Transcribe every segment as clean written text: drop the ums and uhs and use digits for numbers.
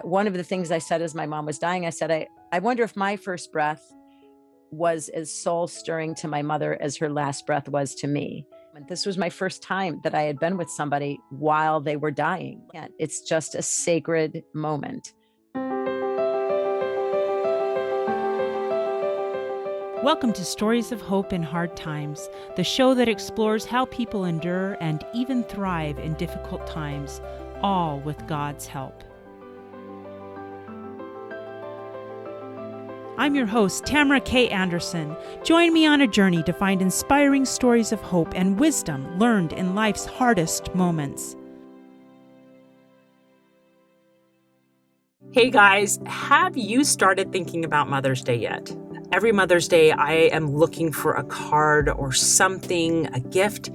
one of the things I said as my mom was dying, I said, I wonder if my first breath was as soul stirring to my mother as her last breath was to me. And this was my first time that I had been with somebody while they were dying. And it's just a sacred moment. Welcome to Stories of Hope in Hard Times, the show that explores how people endure and even thrive in difficult times, all with God's help. I'm your host, Tamara K. Anderson. Join me on a journey to find inspiring stories of hope and wisdom learned in life's hardest moments. Hey guys, have you started thinking about Mother's Day yet? Every Mother's Day, I am looking for a card or something, a gift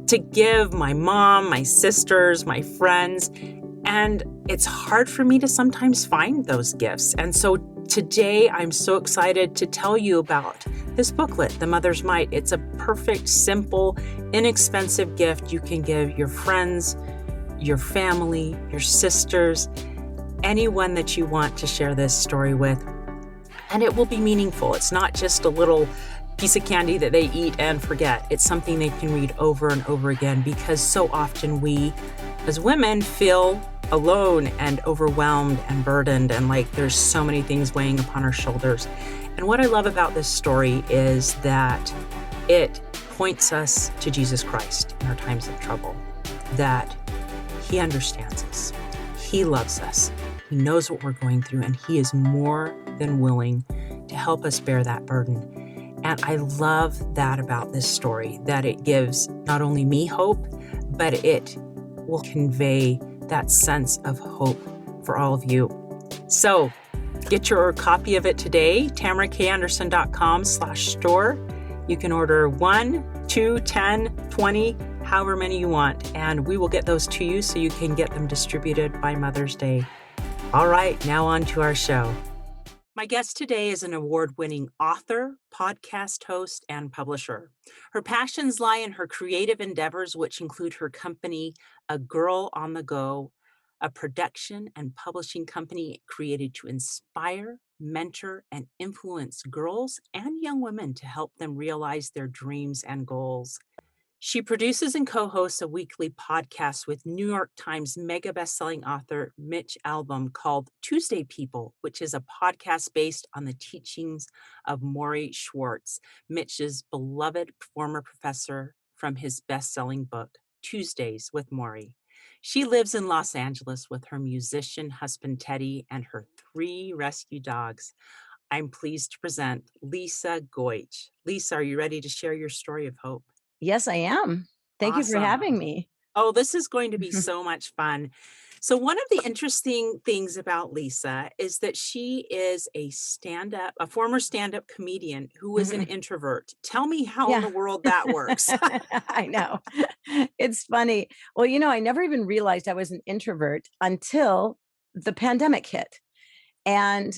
to give my mom, my sisters, my friends, and it's hard for me to sometimes find those gifts. And so today, I'm so excited to tell you about this booklet, The Mother's Might. It's a perfect, simple, inexpensive gift you can give your friends, your family, your sisters, anyone that you want to share this story with. And it will be meaningful. It's not just a little piece of candy that they eat and forget. It's something they can read over and over again, because so often we, as women, feel alone and overwhelmed and burdened, and like there's so many things weighing upon our shoulders. And what I love about this story is that it points us to Jesus Christ in our times of trouble, that He understands us, He loves us, He knows what we're going through, and He is more than willing to help us bear that burden. And I love that about this story, that it gives not only me hope, but it will convey that sense of hope for all of you. So get your copy of it today, tamarakanderson.com/store. You can order 1, 2, 10, 20, however many you want, and we will get those to you so you can get them distributed by Mother's Day. All right, now on to our show. My guest today is an award-winning author, podcast host, and publisher. Her passions lie in her creative endeavors, which include her company, A Girl on the Go, a production and publishing company created to inspire, mentor, and influence girls and young women to help them realize their dreams and goals. She produces and co-hosts a weekly podcast with New York Times mega best-selling author Mitch Albom called Tuesday People, which is a podcast based on the teachings of Morrie Schwartz, Mitch's beloved former professor from his best-selling book, Tuesdays with Morrie. She lives in Los Angeles with her musician husband Teddy and her 3 rescue dogs. I'm pleased to present Lisa Goich. Lisa, are you ready to share your story of hope? Yes, I am. Thank you for Awesome. having me. Oh, this is going to be so much fun. So one of the interesting things about Lisa is that she is a former stand-up comedian who is an introvert. Tell me how in Yeah. the world that works. I know. It's funny. Well, I never even realized I was an introvert until the pandemic hit. And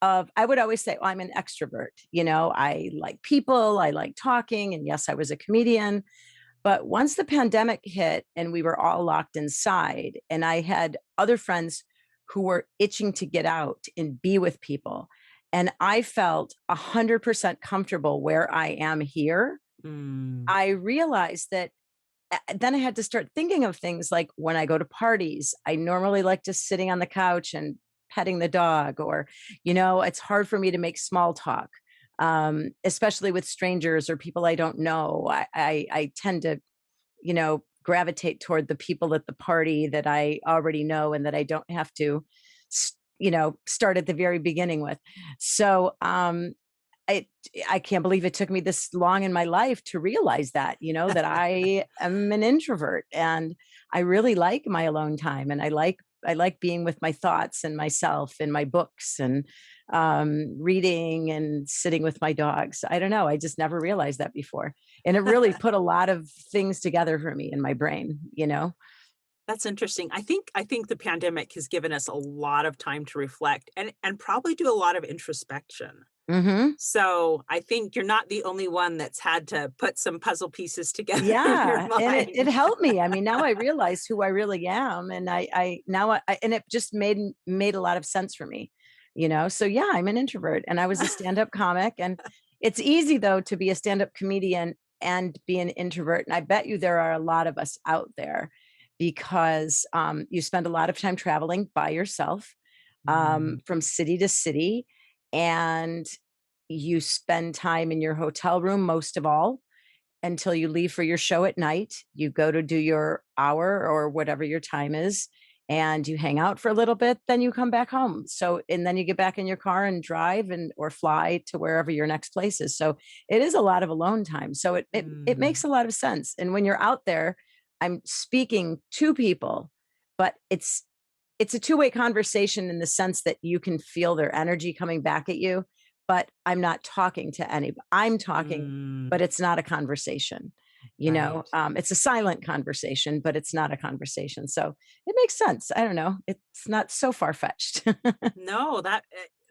I would always say, oh, I'm an extrovert. I like people, I like talking. And yes, I was a comedian. But once the pandemic hit and we were all locked inside, and I had other friends who were itching to get out and be with people, and I felt 100% comfortable where I am here, Mm. I realized that then I had to start thinking of things like when I go to parties, I normally like just sitting on the couch and petting the dog, or, it's hard for me to make small talk, especially with strangers or people I don't know. I tend to, gravitate toward the people at the party that I already know and that I don't have to, start at the very beginning with. So, I I can't believe it took me this long in my life to realize that, that I am an introvert, and I really like my alone time, and I like being with my thoughts and myself and my books and reading and sitting with my dogs. I don't know. I just never realized that before. And it really put a lot of things together for me in my brain. That's interesting. I think the pandemic has given us a lot of time to reflect and probably do a lot of introspection. Mhm. So I think you're not the only one that's had to put some puzzle pieces together in your Yeah, and it mind. helped me. I mean, now I realize who I really am, and I now and it just made a lot of sense for me, you know? So, yeah, I'm an introvert, and I was a stand-up comic, and it's easy, though, to be a stand-up comedian and be an introvert, and I bet you there are a lot of us out there because, you spend a lot of time traveling by yourself, Mm, from city to city, and you spend time in your hotel room most of all until you leave for your show at night. You go to do your hour or whatever your time is, and you hang out for a little bit, then you come back home. So, and then you get back in your car and drive and or fly to wherever your next place is. So it is a lot of alone time. So it mm, makes a lot of sense. And when you're out there, I'm speaking to people, but it's a two-way conversation in the sense that you can feel their energy coming back at you, but I'm not talking to anybody. I'm talking, but mm, it's not a conversation. right. It's a silent conversation, but it's not a conversation. So it makes sense. I don't know. It's not so far fetched. No,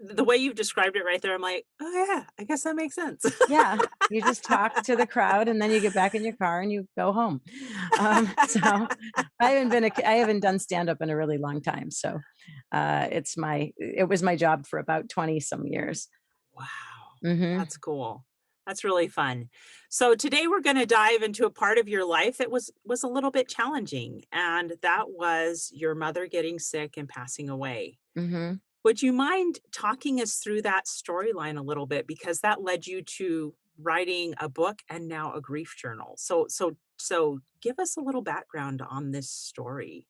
the way you've described it right there, I'm like, "Oh, yeah, I guess that makes sense." Yeah, you just talk to the crowd and then you get back in your car and you go home. So I haven't done stand up in a really long time. So it was my job for about 20 some years. Wow, Hmm. that's cool. That's really fun. So today we're gonna dive into a part of your life that was a little bit challenging, and that was your mother getting sick and passing away. Hmm. Would you mind talking us through that storyline a little bit? Because that led you to writing a book and now a grief journal. So give us a little background on this story.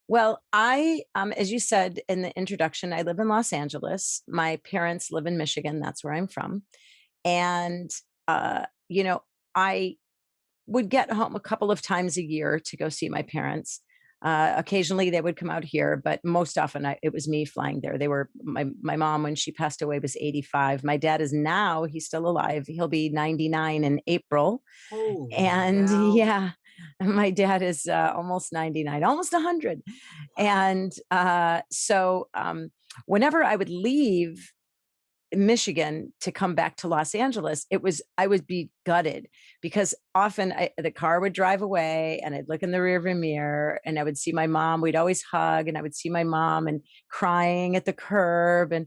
Well, as you said in the introduction, I live in Los Angeles. My parents live in Michigan. That's where I'm from. And, you know, I would get home a couple of times a year to go see my parents. Occasionally they would come out here, but most often it was me flying there. My mom when she passed away was 85. My dad is now he's still alive. He'll be 99 in April, Holy and cow. yeah, my dad is almost 99, almost 100. And whenever I would leave Michigan to come back to Los Angeles, I would be gutted because often the car would drive away and I'd look in the rearview mirror and I would see my mom. We'd always hug and I would see my mom and crying at the curb. And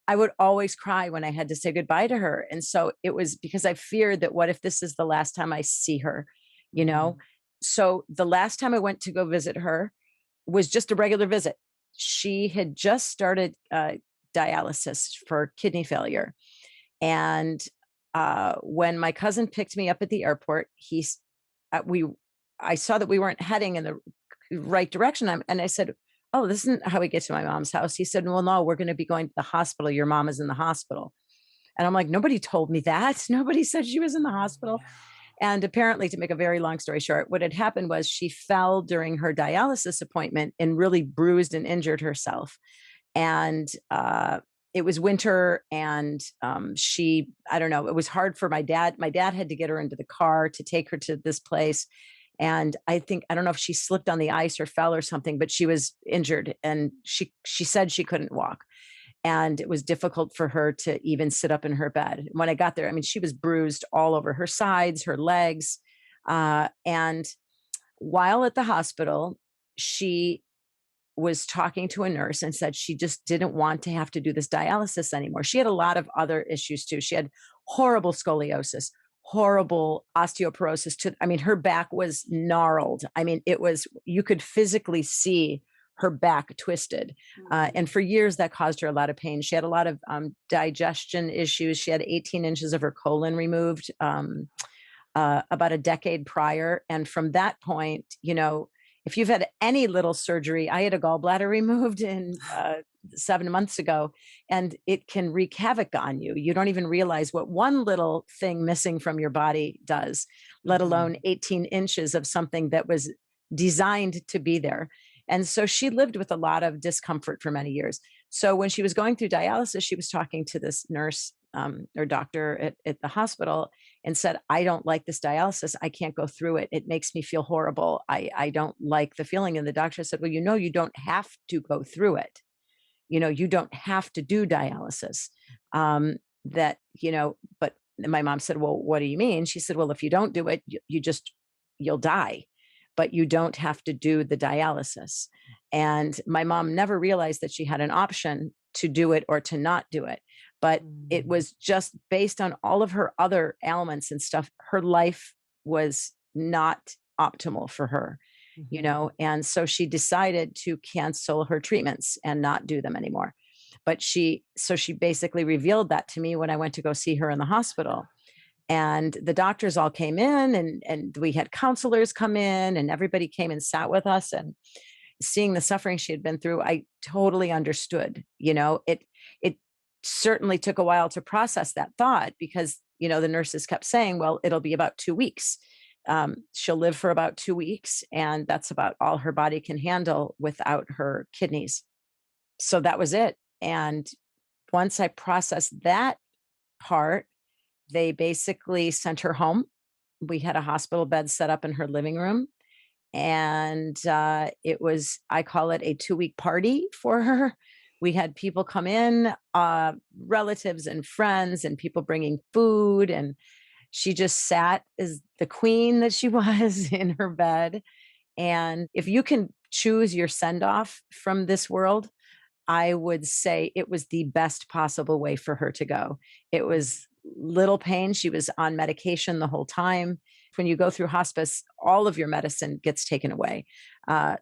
I would always cry when I had to say goodbye to her. And so it was because I feared that what if this is the last time I see her, you know? Mhm. So the last time I went to go visit her was just a regular visit. She had just started dialysis for kidney failure. And when my cousin picked me up at the airport, we I saw that we weren't heading in the right direction. And I said, "Oh, this isn't how we get to my mom's house." He said, "Well, no, we're going to be going to the hospital. Your mom is in the hospital." And I'm like, "Nobody told me that. Nobody said she was in the Oh, hospital." no. And apparently, to make a very long story short, what had happened was she fell during her dialysis appointment and really bruised and injured herself. And it was winter, and I don't know, it was hard for my dad. My dad had to get her into the car to take her to this place. And I don't know if she slipped on the ice or fell or something, but she was injured and she said she couldn't walk. And it was difficult for her to even sit up in her bed. When I got there, I mean, she was bruised all over her sides, her legs. And while at the hospital, she was talking to a nurse and said she just didn't want to have to do this dialysis anymore. She had a lot of other issues too. She had horrible scoliosis, horrible osteoporosis to I mean her back was gnarled. I mean it was you could physically see her back twisted. Mm. And for years that caused her a lot of pain. She had a lot of digestion issues. She had 18 inches of her colon removed about a decade prior. And from that point, if you've had any little surgery, I had a gallbladder removed in 7 months ago, and it can wreak havoc on you. You don't even realize what one little thing missing from your body does, let alone Mhm. 18 inches of something that was designed to be there. And so she lived with a lot of discomfort for many years. So when she was going through dialysis, she was talking to this nurse or doctor at the hospital and said, "I don't like this dialysis. I can't go through it. It makes me feel horrible. I don't like the feeling." And the doctor said, "Well, you don't have to go through it. You don't have to do dialysis." that, but my mom said, well, what do you mean? She said, well, if you don't do it, you'll die, but you don't have to do the dialysis. And my mom never realized that she had an option to do it or to not do it. But it Mm. was just based on all of her other ailments and stuff. Her life was not optimal for her, Mhm. and so she decided to cancel her treatments and not do them anymore. But she basically revealed that to me when I went to go see her in the hospital. And the doctors all came in, and we had counselors come in, and everybody came and sat with us. And seeing the suffering she had been through, I totally understood. It certainly took a while to process that thought, because the nurses kept saying, well, it'll be about 2 weeks. She'll live for about 2 weeks, and that's about all her body can handle without her kidneys. So that was it. And once I processed that part, they basically sent her home. We had a hospital bed set up in her living room. And it was, I call it a 2 week party for her. We had people come in, relatives and friends, and people bringing food. And she just sat as the queen that she was in her bed. And if you can choose your send off from this world, I would say it was the best possible way for her to go. It was little pain. She was on medication the whole time. When you go through hospice, all of your medicine gets taken away.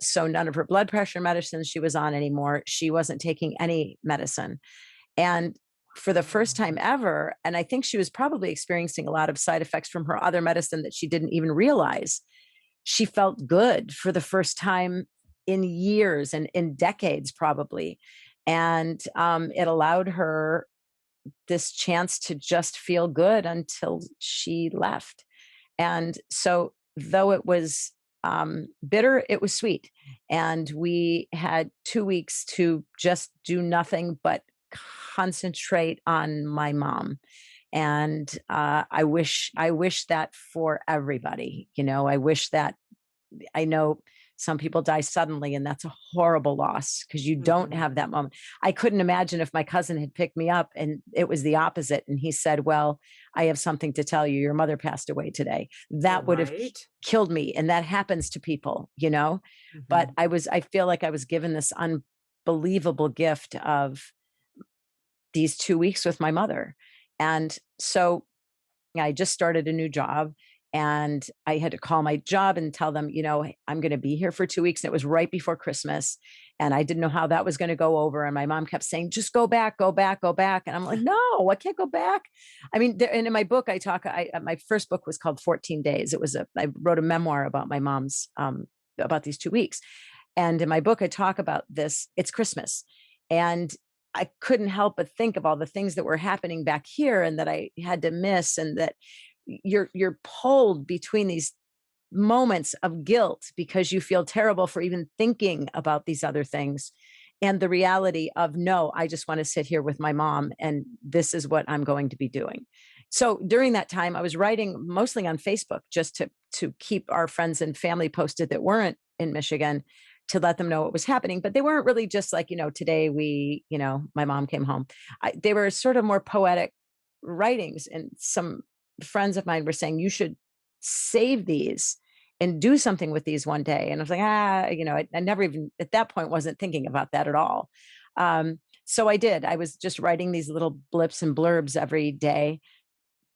So none of her blood pressure medicines she was on anymore. She wasn't taking any medicine. And for the first Wow. time ever, and I think she was probably experiencing a lot of side effects from her other medicine that she didn't even realize, she felt good for the first time in years and in decades, probably. And it allowed her this chance to just feel good until she left. And so, though it was bitter, it was sweet. And we had 2 weeks to just do nothing but concentrate on my mom. And I wish that for everybody. I wish that. I know some people die suddenly, and that's a horrible loss because you don't have Mhm. that moment. I couldn't imagine if my cousin had picked me up and it was the opposite. And he said, well, I have something to tell you. Your mother passed away today. Oh, That would have right. killed me. And that happens to people. But Mhm. I feel like I was given this unbelievable gift of these 2 weeks with my mother. And so I just started a new job, and I had to call my job and tell them, I'm going to be here for 2 weeks. And it was right before Christmas. And I didn't know how that was going to go over. And my mom kept saying, just go back, go back, go back. And I'm like, no, I can't go back. I mean, and in my book, my first book was called 14 Days. I wrote a memoir about my mom's, about these 2 weeks. And in my book, I talk about this. It's Christmas. And I couldn't help but think of all the things that were happening back here and that I had to miss, and that you're pulled between these moments of guilt because you feel terrible for even thinking about these other things, and the reality of, no, I just want to sit here with my mom, and this is what I'm going to be doing. So during that time I was writing mostly on Facebook, just to keep our friends and family posted that weren't in Michigan, to let them know what was happening. But they weren't really just like, today my mom came home. They were sort of more poetic writings. And some friends of mine were saying, you should save these and do something with these one day. And I was like, I never even at that point wasn't thinking about that at all. So I did. I was just writing these little blips and blurbs every day,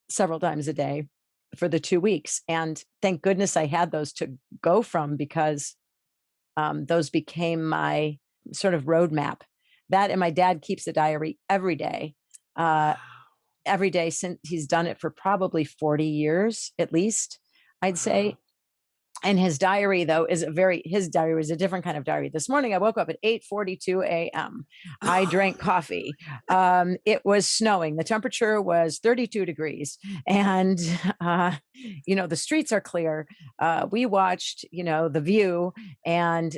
several times a day for the 2 weeks. And thank goodness I had those to go from, because those became my sort of roadmap. That, and my dad keeps a diary uh, Wow. every day since he's done it for probably 40 years at least, I'd Wow. say. And his diary, though, his diary was a different kind of diary. This morning, I woke up at 8:42 a.m. I drank coffee. It was snowing. The temperature was 32 degrees, and the streets are clear. We watched, The View, and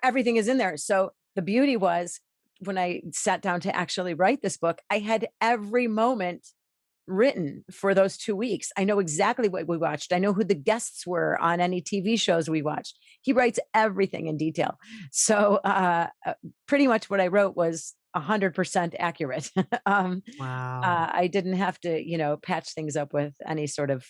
everything is in there. So the beauty was, when I sat down to actually write this book, I had every moment written for those 2 weeks. I know exactly what we watched. I know who the guests were on any TV shows we watched. He writes everything in detail. So pretty much what I wrote was 100% accurate. um, Wow. I didn't have to, patch things up with any sort of,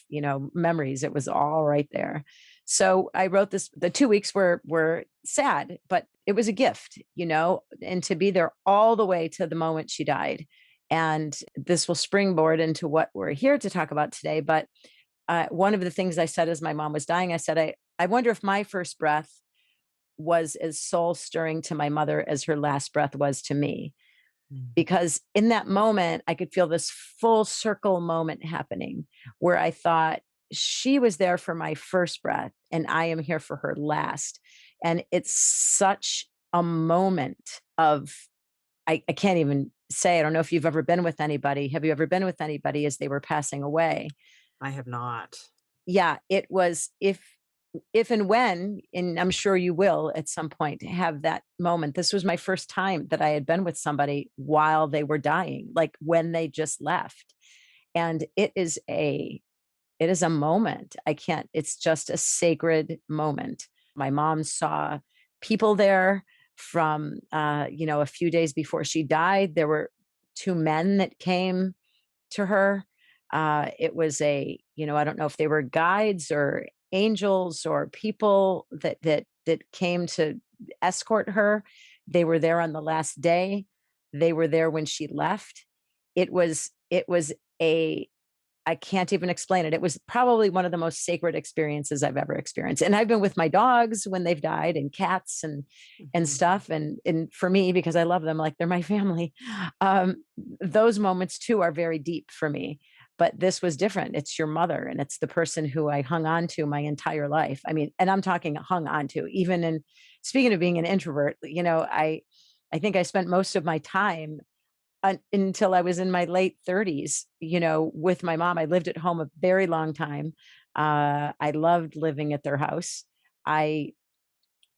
memories. It was all right there. So I wrote this. The 2 weeks were sad, but it was a gift, and to be there all the way to the moment she died. And this will springboard into what we're here to talk about today. But one of the things I said as my mom was dying, I said, I wonder if my first breath was as soul stirring to my mother as her last breath was to me, Mm. because in that moment I could feel this full circle moment happening where I thought she was there for my first breath and I am here for her last. And it's such a moment of, I can't even say, I don't know if you've ever been with anybody. Have you ever been with anybody as they were passing away? I have not. Yeah, it was, if and when, and I'm sure you will at some point have that moment. This was my first time that I had been with somebody while they were dying, like when they just left. And it is a moment. I can't, it's just a sacred moment. My mom saw people there from a few days before she died. There were two men that came to her. It was I don't know if they were guides or angels or people that came to escort her. They were there on the last day. They were there when she left. It was a I can't even explain it. It was probably one of the most sacred experiences I've ever experienced. And I've been with my dogs when they've died, and cats and Mhm. stuff. And for me, because I love them like they're my family, those moments too are very deep for me. But this was different. It's your mother, and it's the person who I hung on to my entire life. I mean, and I'm talking hung on to, even in, speaking of being an introvert, I think I spent most of my time until I was in my late 30s, with my mom. I lived at home a very long time. I loved living at their house. I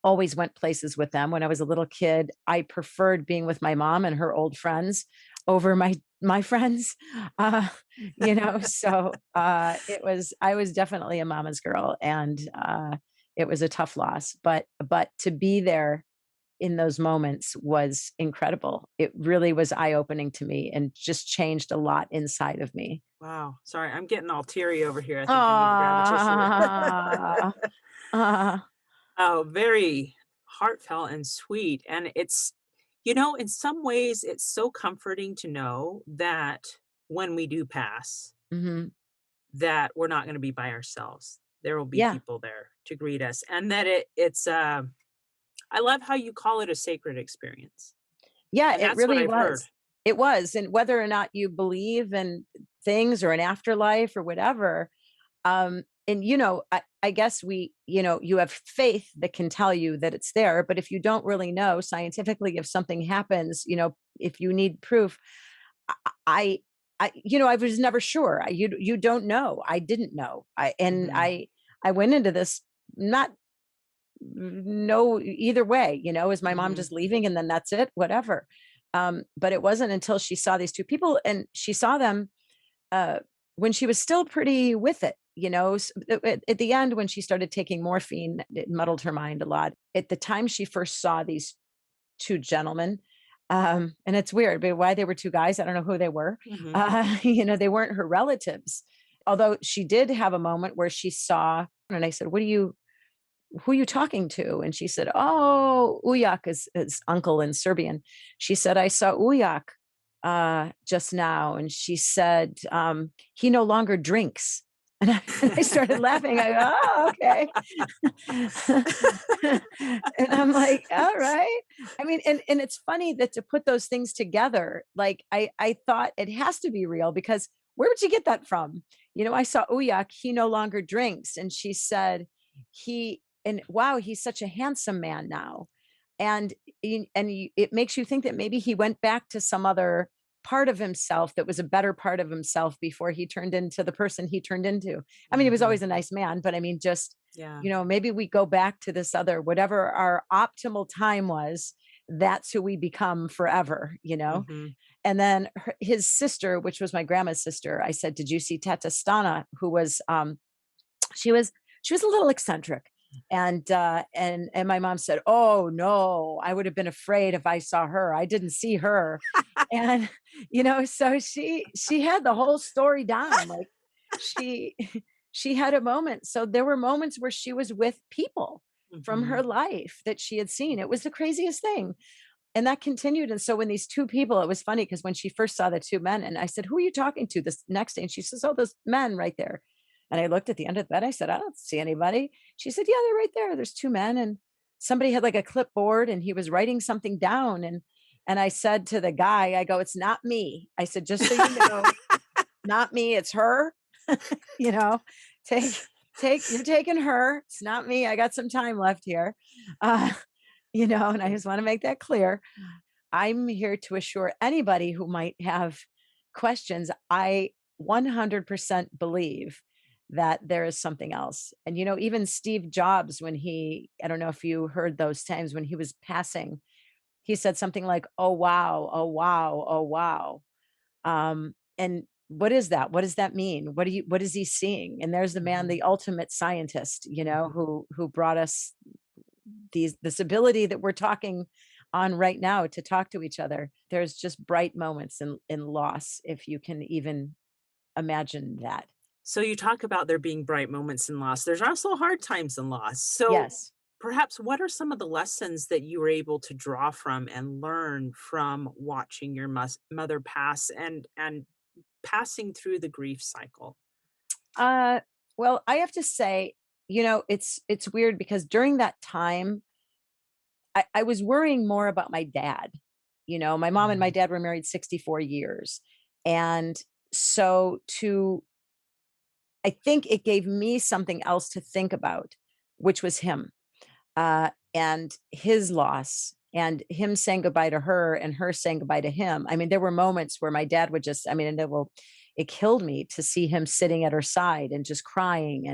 always went places with them. When I was a little kid, I preferred being with my mom and her old friends over my friends. Uh, so I was definitely a mama's girl, and it was a tough loss. But to be there in those moments was incredible. It really was eye-opening to me and just changed a lot inside of me. Wow. Sorry, I'm getting all teary over here. I think I need to grab a tissue. Ah, ah, Oh, very heartfelt and sweet. And in some ways, it's so comforting to know that when we do pass, mhm. that we're not going to be by ourselves. There will be Yeah, people there to greet us, and that I love how you call it a sacred experience, yeah, and it that's what really I've heard. was. It was, and whether or not you believe in things or an afterlife or whatever, and I guess you have faith that can tell you that it's there, but if you don't really know scientifically, if something happens, if you need proof, I I was never sure. You don't know. I didn't know. Mhm. I went into this not no either way, is my mom Mhm. just leaving and then that's it, whatever. But it wasn't until she saw these two people, and she saw them uh when she was still pretty with it. At the end, when she started taking morphine, it muddled her mind a lot. At the time she first saw these two gentlemen, and it's weird, but why they were two guys, I don't know who they were. Mhm. They weren't her relatives. Although she did have a moment where she saw, and I said, who are you talking to? And she said, oh, Ujak is uncle in Serbian. She said, I saw Ujak just now. And she said, he no longer drinks. And I started laughing. I go, oh, okay. And I'm like, all right. I mean, and it's funny that to put those things together, like I thought it has to be real, because where would you get that from? I saw Uyak, he no longer drinks. And she said, and wow, he's such a handsome man now. And it makes you think that maybe he went back to some other part of himself that was a better part of himself before he turned into the person he turned into. I mean, he was Mhm. always a nice man, but I mean, just, Yeah. maybe we go back to this other, whatever our optimal time was, that's who we become forever. Mhm. And then his sister, which was my grandma's sister, I said, did you see Tata Stana, who was, she was a little eccentric. And my mom said, "Oh no, I would have been afraid if I saw her. I didn't see her." And so she had the whole story down. Like she she had a moment. So there were moments where she was with people from her Mhm. life that she had seen. It was the craziest thing. And that continued. And so when these two people, it was funny because when she first saw the two men, and I said, "Who are you talking to this next day?" And she says, "Oh, those men right there." And I looked at the end of the bed. I said, "I don't see anybody." She said, "Yeah, they're right there. There's two men." And somebody had like a clipboard and he was writing something down. And I said to the guy, I go, "It's not me." I said, "Just so you know, not me, it's her." you know, take you're taking her. It's not me. I got some time left here. Uh, and I just want to make that clear. I'm here to assure anybody who might have questions. I 100% believe that there is something else. And, even Steve Jobs, when I don't know if you heard those times when he was passing, he said something like, "Oh, wow, oh, wow, oh, wow." And what is that? What does that mean? What is he seeing? And there's the man, Mhm. the ultimate scientist, Mhm. who brought us this ability that we're talking on right now to talk to each other. There's just bright moments in loss, if you can even imagine that. So you talk about there being bright moments in loss. There's also hard times in loss. So Yes. perhaps what are some of the lessons that you were able to draw from and learn from watching your mother pass and passing through the grief cycle? Uh, well, I have to say, it's weird because during that time, I was worrying more about my dad. My mom and my Mhm. dad were married 64 years. And so I think it gave me something else to think about, which was him, and his loss and him saying goodbye to her and her saying goodbye to him. I mean, there were moments where my dad would just, I mean, it killed me to see him sitting at her side and just crying,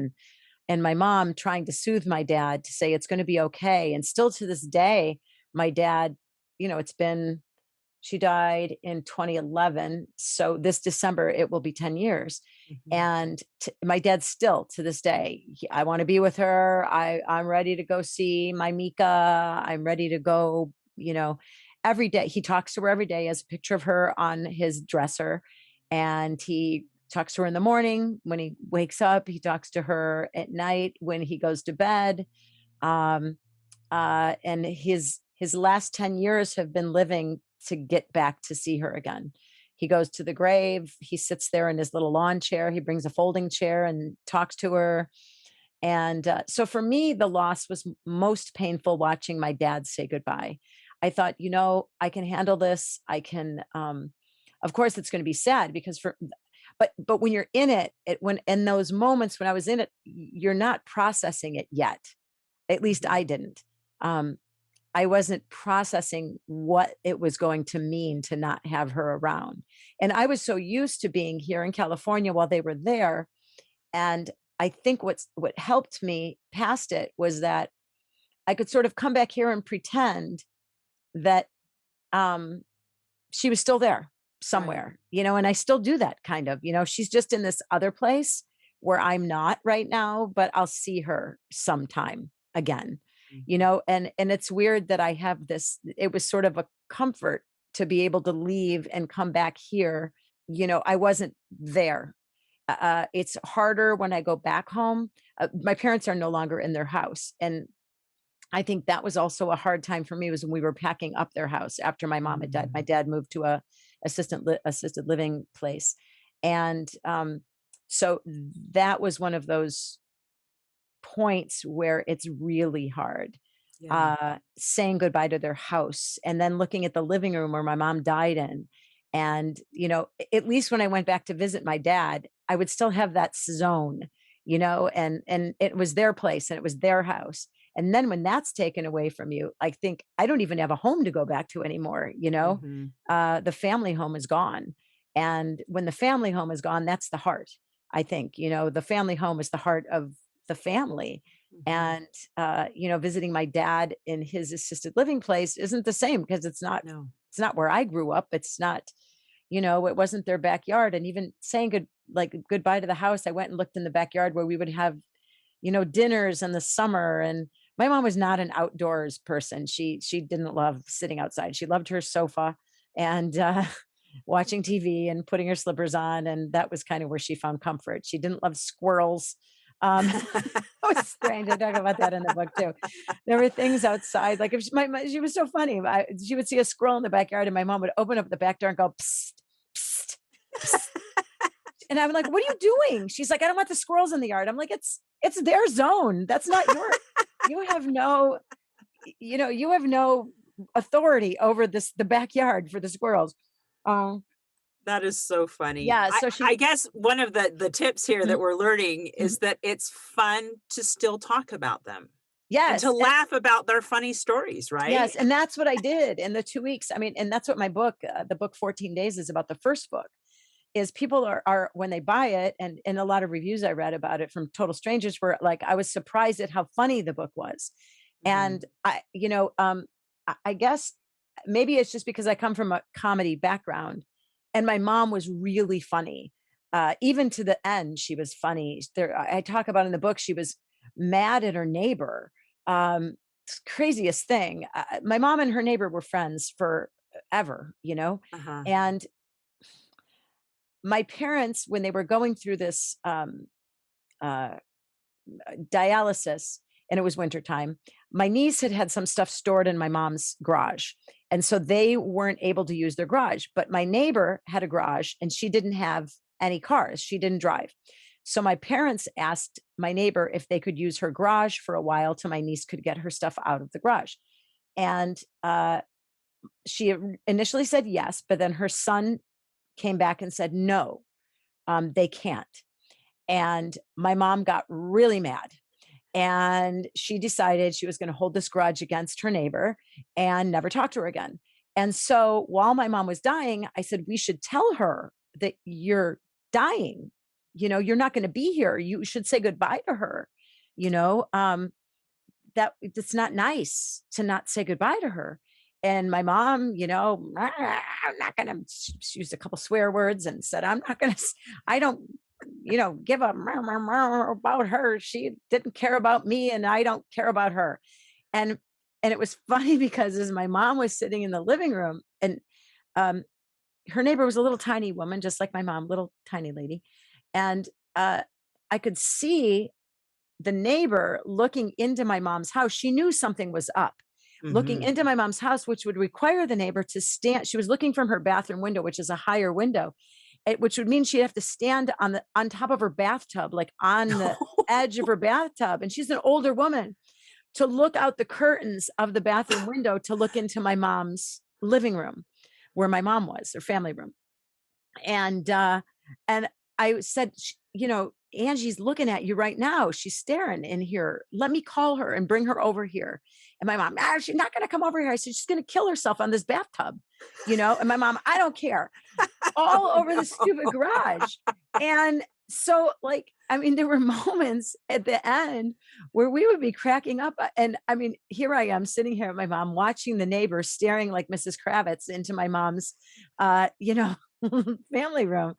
and my mom trying to soothe my dad to say it's going to be okay. And still to this day, my dad, it's been she died in 2011. So this December, it will be 10 years. Mhm. And my dad still to this day, I want to be with her. I'm ready to go see my Mika. I'm ready to go, every day. He talks to her every day, has a picture of her on his dresser. And he talks to her in the morning when he wakes up. He talks to her at night when he goes to bed. Um, and his last 10 years have been living to get back to see her again. He goes to the grave, he sits there in his little lawn chair, he brings a folding chair and talks to her. And so for me, the loss was most painful watching my dad say goodbye. I thought, I can handle this. I can, of course, it's going to be sad because but when you're in it, when in those moments when I was in it, you're not processing it yet. At least Mhm. I didn't. Um, I wasn't processing what it was going to mean to not have her around. And I was so used to being here in California while they were there. And I think what helped me past it was that I could sort of come back here and pretend that um, she was still there Right. somewhere, and I still do that kind of, she's just in this other place where I'm not right now, but I'll see her sometime again, Mhm. and it's weird that I have this, it was sort of a comfort to be able to leave and come back here. I wasn't there. It's harder when I go back home. My parents are no longer in their house. And I think that was also a hard time for me was when we were packing up their house after my mom had died. My Mhm. dad moved to a assisted living place, and so that was one of those points where it's really hard, Yeah. saying goodbye to their house and then looking at the living room where my mom died in. And, at least when I went back to visit my dad, I would still have that zone, and it was their place and it was their house. And then when that's taken away from you, I think I don't even have a home to go back to anymore, Mhm. the family home is gone. And when the family home is gone, that's the heart. I think, the family home is the heart of the family. Mhm. And visiting my dad in his assisted living place isn't the same because No. it's not where I grew up. It's not, it wasn't their backyard. And even saying goodbye to the house, I went and looked in the backyard where we would have dinners in the summer. And my mom was not an outdoors person. She didn't love sitting outside. She loved her sofa and watching TV and putting her slippers on, and that was kind of where she found comfort. She didn't love squirrels. It was strange. I talk about that in the book too. There were things outside, like if she was so funny. She would see a squirrel in the backyard, and my mom would open up the back door and go, "Psst, psst, psst." And I'm like, "What are you doing?" She's like, "I don't want the squirrels in the yard." I'm like, "It's their zone. That's not your. You have no, you have no authority over the backyard for the squirrels." Um, That is so funny. yeah. I So I she, guess one of the tips here that Mhm, we're learning mhm. is that it's fun to still talk about them and to Yes, laugh about their funny stories, right? yes, and that's what I did in the 2 weeks. I mean, and that's what my book, the book 14 Days is about. The first book is people are when they buy it, and a lot of reviews I read about it from total strangers were like, I was surprised at how funny the book was. And Mhm. I guess maybe it's just because I come from a comedy background, and my mom was really funny. Even to the end, she was funny. I talk about in the book, she was mad at her neighbor. Craziest thing. My mom and her neighbor were friends forever, Uh-huh. and my parents, when they were going through this uh, dialysis, and it was wintertime, my niece had some stuff stored in my mom's garage. And so they weren't able to use their garage. But my neighbor had a garage, and she didn't have any cars. She didn't drive. So my parents asked my neighbor if they could use her garage for a while till my niece could get her stuff out of the garage. And she initially said yes, but then her son came back and said, no, they can't. And my mom got really mad, and she decided she was going to hold this grudge against her neighbor and never talk to her again. And so while my mom was dying, I said, we should tell her that you're dying. You're not going to be here. You should say goodbye to her. You know, that it's not nice to not say goodbye to her. And my mom, I'm not going to, she used a couple swear words and said, I'm not going to, I don't, give a about her. She didn't care about me, and I don't care about her. And, and it was funny because as my mom was sitting in the living room, and um, her neighbor was a little tiny woman, just like my mom, little tiny lady. And I could see the neighbor looking into my mom's house. She knew something was up, looking Mhm. into my mom's house, which would require the neighbor to stand. She was looking from her bathroom window, which is a higher window, which would mean she'd have to stand on top of her bathtub, like on the edge of her bathtub. And she's an older woman, to look out the curtains of the bathroom window to look into my mom's living room, where my mom was, her family room. And I said, Angie's looking at you right now. She's staring in here. Let me call her and bring her over here. And my mom, she's not going to come over here. I said, she's going to kill herself on this bathtub, and my mom, I don't care, all Oh, over the stupid no. garage. And so, like, I mean, there were moments at the end where we would be cracking up. And I mean, here I am sitting here with my mom, watching the neighbor staring like Mrs. Kravitz into my mom's, uh, you know, family room.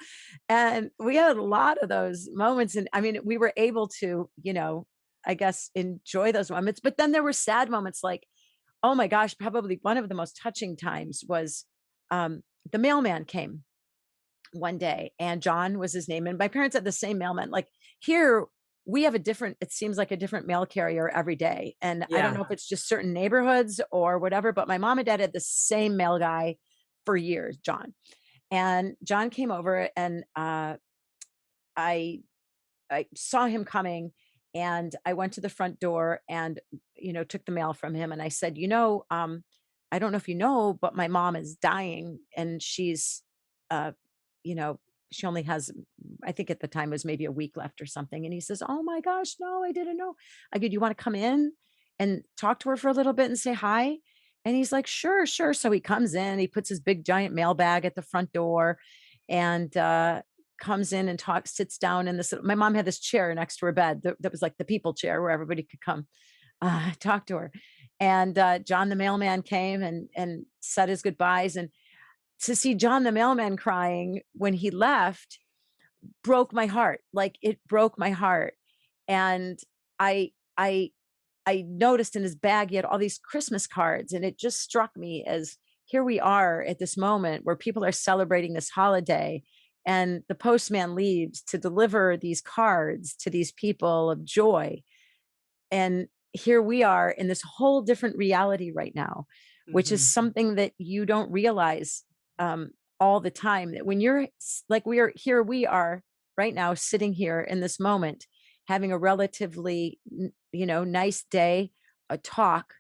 And we had a lot of those moments. And I mean, we were able to, I guess, enjoy those moments. But then there were sad moments, like, oh my gosh, probably one of the most touching times was the mailman came one day, and John was his name. And my parents had the same mailman. Like, here, we have it seems like a different mail carrier every day. And I don't Yeah. know if it's just certain neighborhoods or whatever, but my mom and dad had the same mail guy for years, John. And John came over, and I I saw him coming, and I went to the front door and took the mail from him, and I said, I don't know if you know, but my mom is dying, and she's uh you know she only has, I think at the time, it was maybe a week left or something. And he says, oh my gosh, no, I didn't know. I go, you want to come in and talk to her for a little bit and say hi? And he's like, sure, sure. So he comes in, he puts his big giant mail bag at the front door, and comes in and talks, sits down in this. My mom had this chair next to her bed that was like the people chair where everybody could come talk to her. And John the mailman came and said his goodbyes. And to see John the mailman crying when he left broke my heart. Like, it broke my heart. And I I I noticed in his bag he had all these Christmas cards, and it just struck me as here we are at this moment where people are celebrating this holiday, and the postman leaves to deliver these cards to these people of joy. And here we are in this whole different reality right now, which is Mhm. something that you don't realize um, all the time. That when you're like we are here, we are right now sitting here in this moment, having a relatively, nice day, a talk.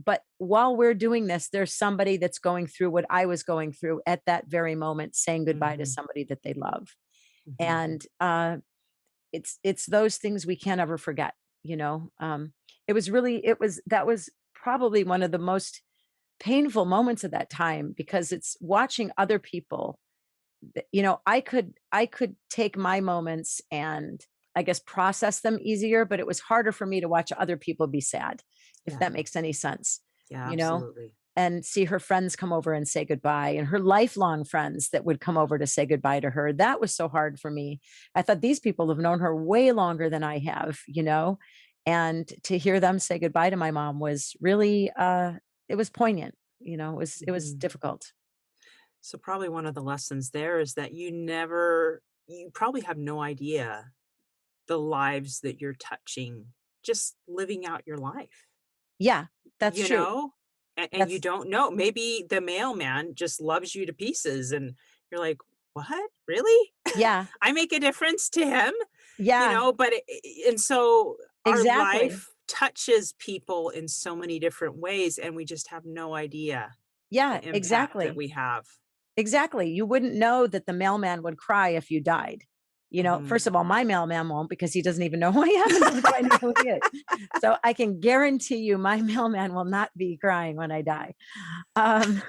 But while we're doing this, there's somebody that's going through what I was going through at that very moment, saying goodbye to Mhm. somebody that they love. Mhm. And it's those things we can't ever forget, you know? It was really it was that was probably one of the most painful moments of that time, because it's watching other people that, I could take my moments and I guess process them easier, but it was harder for me to watch other people be sad, if Yeah. that makes any sense, Yeah, you know? absolutely. And see her friends come over and say goodbye, and her lifelong friends that would come over to say goodbye to her. That was so hard for me. I thought these people have known her way longer than I have, and to hear them say goodbye to my mom was really it was poignant, it was Mhm. difficult. So probably one of the lessons there is that you probably have no idea the lives that you're touching just living out your life, Yeah, that's you true. know? And you That's don't know. Maybe the mailman just loves you to pieces and you're like, "What? Really? yeah, I make a difference to him?" yeah, But and so our exactly. life touches people in so many different ways and we just have no idea Yeah, the impact that exactly. we have. Exactly. You wouldn't know that the mailman would cry if you died. Mhm. First of all, my mailman won't, because he doesn't even know who I am, and nor do I know who he is. So I can guarantee you my mailman will not be crying when I die. Um,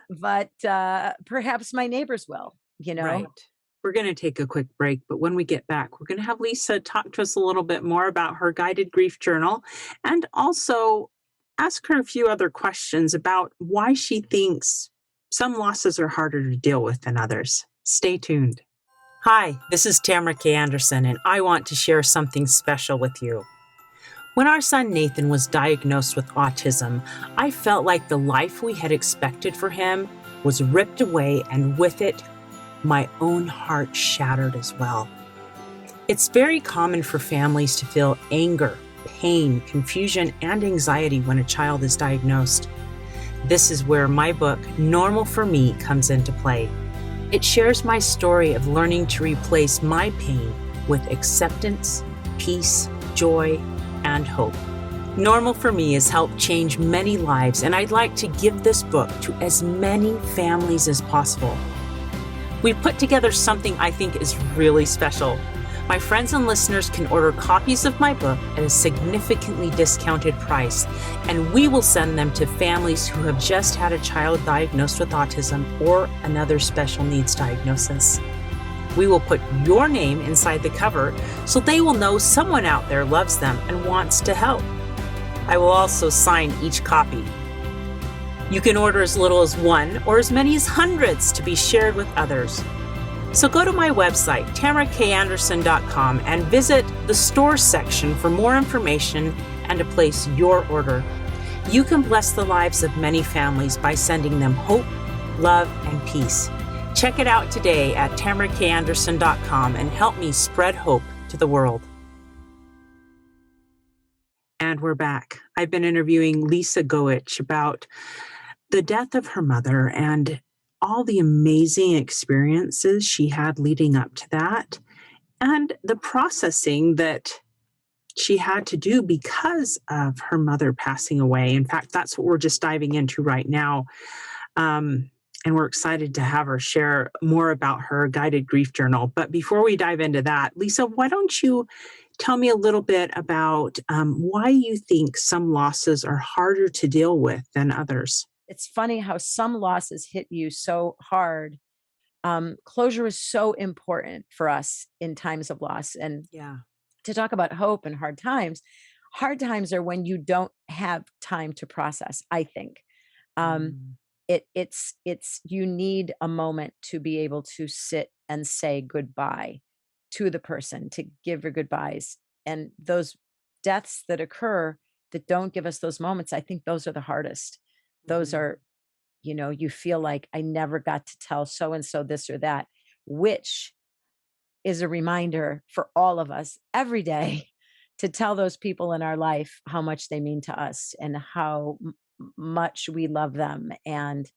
but perhaps my neighbors will, you know? Right. We're going to take a quick break, but when we get back, we're going to have Lisa talk to us a little bit more about her guided grief journal and also ask her a few other questions about why she thinks some losses are harder to deal with than others. Stay tuned. Hi, this is Tamara K. Anderson, and I want to share something special with you. When our son Nathan was diagnosed with autism, I felt like the life we had expected for him was ripped away, and with it, my own heart shattered as well. It's very common for families to feel anger, pain, confusion, and anxiety when a child is diagnosed. This is where my book, Normal for Me, comes into play. It shares my story of learning to replace my pain with acceptance, peace, joy, and hope. Normal for Me has helped change many lives, and I'd like to give this book to as many families as possible. We've put together something I think is really special. My friends and listeners can order copies of my book at a significantly discounted price, and we will send them to families who have just had a child diagnosed with autism or another special needs diagnosis. We will put your name inside the cover so they will know someone out there loves them and wants to help. I will also sign each copy. You can order as little as one or as many as hundreds to be shared with others. So go to my website, tamarakanderson.com, and visit the store section for more information and to place your order. You can bless the lives of many families by sending them hope, love, and peace. Check it out today at tamarakanderson.com and help me spread hope to the world. And we're back. I've been interviewing Lisa Goich about the death of her mother and all the amazing experiences she had leading up to that, and the processing that she had to do because of her mother passing away. In fact, that's what we're just diving into right now. And we're excited to have her share more about her guided grief journal. But before we dive into that, Lisa, why don't you tell me a little bit about why you think some losses are harder to deal with than others? It's funny how some losses hit you so hard. Closure is so important for us in times of loss. And Yeah. to talk about hope and hard times are when you don't have time to process, I think. Um, Mm, it's you need a moment to be able to sit and say goodbye to the person, to give your goodbyes. And those deaths that occur that don't give us those moments, I think those are the hardest. Those Mhm. are, you feel like I never got to tell so and so this or that, which is a reminder for all of us every day to tell those people in our life how much they mean to us and how much we love them, and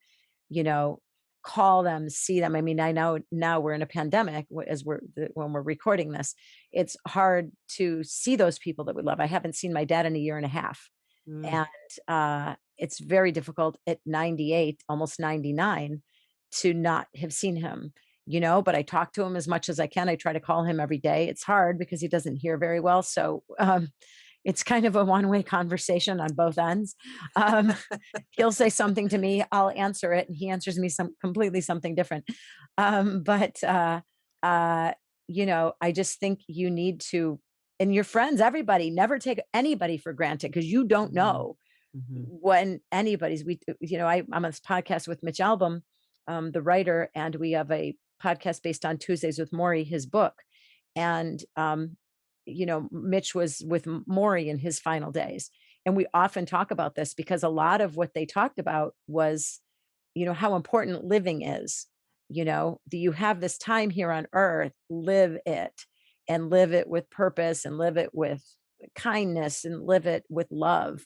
you know, call them, see them. I mean, I know now we're in a pandemic as when we're recording this, it's hard to see those people that we love. I haven't seen my dad in a year and a half. Mm. And it's very difficult at 98, almost 99, to not have seen him, but I talk to him as much as I can. I try to call him every day. It's hard because he doesn't hear very well. So it's kind of a one-way conversation on both ends. Um, he'll say something to me, I'll answer it, and he answers me completely something different. But uh, I just think you need to, and your friends, everybody, never take anybody for granted because you don't Mhm. know Mhm. when anybody's. I'm on this podcast with Mitch Albom, the writer, and we have a podcast based on Tuesdays with Maury, his book. And Mitch was with Maury in his final days. And we often talk about this because a lot of what they talked about was, how important living is. Do you have this time here on earth, live it, and live it with purpose, and live it with kindness, and live it with love,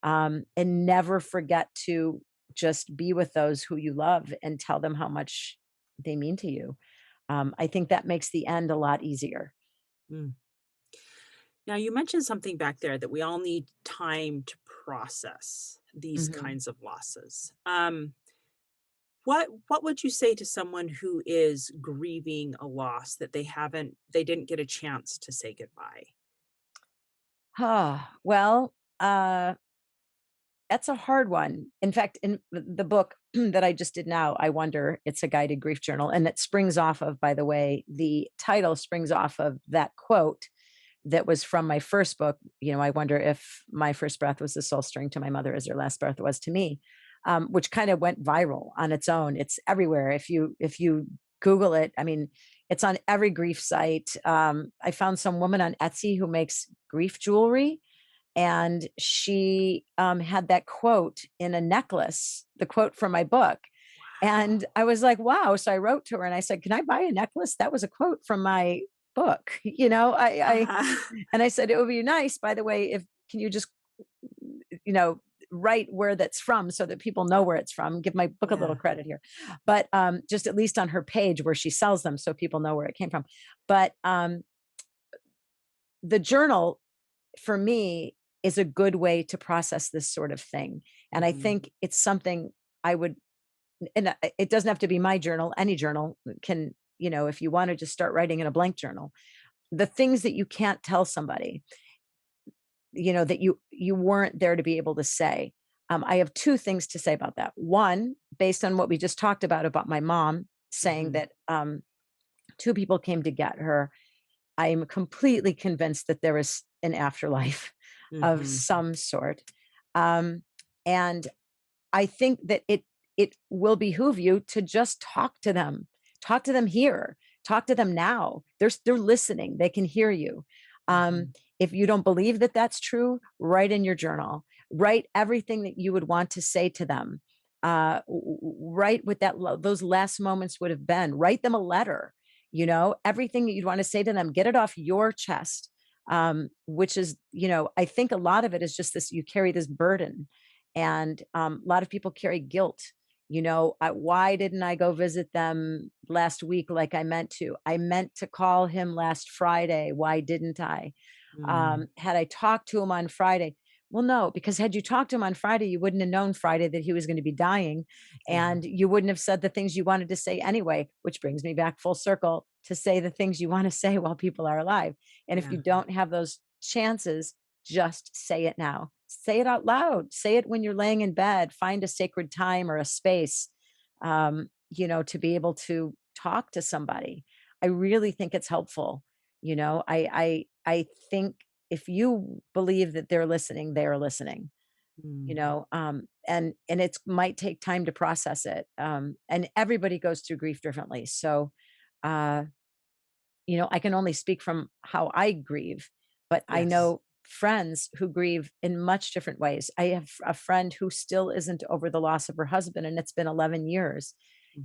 and never forget to just be with those who you love and tell them how much they mean to you. I think that makes the end a lot easier. Mm. Now, you mentioned something back there that we all need time to process these Mhm. kinds of losses. What would you say to someone who is grieving a loss that they didn't get a chance to say goodbye? Well, that's a hard one. In fact, in the book that I just did now, I Wonder, it's a guided grief journal, and it springs off of, by the way, the title springs off of that quote that was from my first book. I wonder if my first breath was the soul stirring to my mother as her last breath was to me, which kind of went viral on its own. It's everywhere. If you Google it, I mean, it's on every grief site. I found some woman on Etsy who makes grief jewelry, and she had that quote in a necklace, the quote from my book. And I was like, wow. So I wrote to her and I said, can I buy a necklace? That was a quote from my book. Uh-huh. And I said, it would be nice, by the way, if can you just, you know, write where that's from so that people know where it's from. Give my book a little Yeah. credit here. But just at least on her page where she sells them so people know where it came from. But the journal for me is a good way to process this sort of thing. And I Mhm. think it's something I would, and it doesn't have to be my journal, any journal can, if you want to just start writing in a blank journal, the things that you can't tell somebody, that you weren't there to be able to say. I have two things to say about that. One, based on what we just talked about my mom saying Mhm. that two people came to get her. I am completely convinced that there is an afterlife of Mhm. some sort. Um, and I think that it will behoove you to just talk to them. Talk to them here. Talk to them now. They're listening. They can hear you. Mhm. If you don't believe that that's true, write in your journal. Write everything that you would want to say to them. Write what those last moments would have been. Write them a letter. Everything that you'd want to say to them. Get it off your chest. Which is, I think a lot of it is just this. You carry this burden, and a lot of people carry guilt. Why didn't I go visit them last week like I meant to? I meant to call him last Friday. Why didn't I? Mm. Had I talked to him on Friday? Well, no, because had you talked to him on Friday, you wouldn't have known Friday that he was going to be dying. Yeah. And you wouldn't have said the things you wanted to say anyway, which brings me back full circle to say the things you want to say while people are alive. And if you Yeah. don't have those chances, just say it now. Say it out loud. Say it when you're laying in bed. Find a sacred time or a space, to be able to talk to somebody. I really think it's helpful. I think if you believe that they're listening, they are listening. Mm. And it might take time to process it. And everybody goes through grief differently. So, I can only speak from how I grieve. But I Yes. know friends who grieve in much different ways. I have a friend who still isn't over the loss of her husband, and it's been 11 years.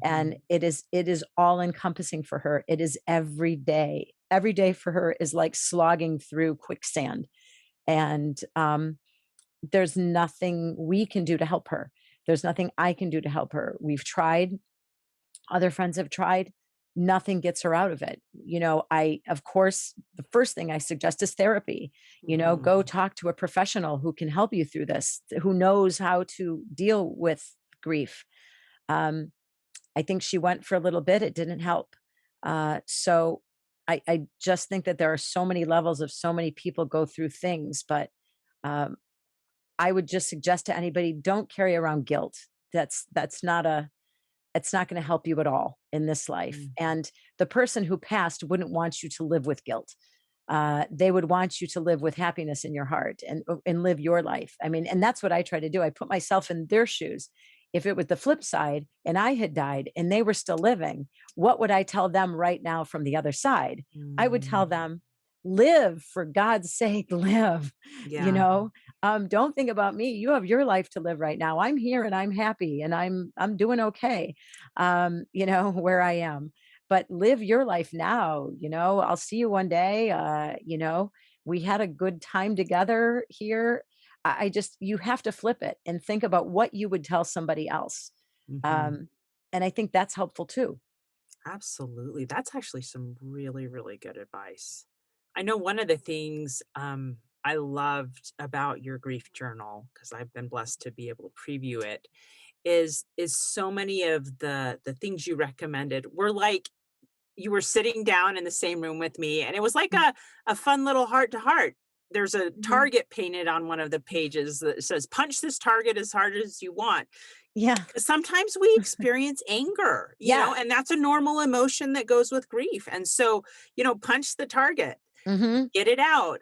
And Mhm. it is all encompassing for her. It is every day. Every day for her is like slogging through quicksand. And there's nothing we can do to help her. There's nothing I can do to help her. We've tried, other friends have tried, nothing gets her out of it. Of course, the first thing I suggest is therapy. Go Mm. talk to a professional who can help you through this, who knows how to deal with grief. Um, I think she went for a little bit, it didn't help. So I just think that there are so many levels of so many people go through things, but um, I would just suggest to anybody, don't carry around guilt. That's not a it's not going to help you at all in this life. Mm. And the person who passed wouldn't want you to live with guilt. They would want you to live with happiness in your heart and live your life. I mean, and that's what I try to do. I put myself in their shoes. If it was the flip side and I had died and they were still living, what would I tell them right now from the other side? I would tell Mm. them, live, for God's sake, live. you Yeah. know don't think about me. You have your life to live right now. I'm here and I'm happy and I'm doing okay, where I am. But live your life now. I'll see you one day. We had a good time together here. I just, you have to flip it and think about what you would tell somebody else. Mhm. Um and I think that's helpful too. Absolutely. That's actually some really, really good advice. I know one of the things I loved about your grief journal, because I've been blessed to be able to preview it, is so many of the things you recommended were like you were sitting down in the same room with me, and it was like a fun little heart to heart. There's a Mhm. target painted on one of the pages that says, "Punch this target as hard as you want." Yeah. 'Cause sometimes we experience anger, Yeah. and that's a normal emotion that goes with grief, and so, punch the target, Hmm. get it out.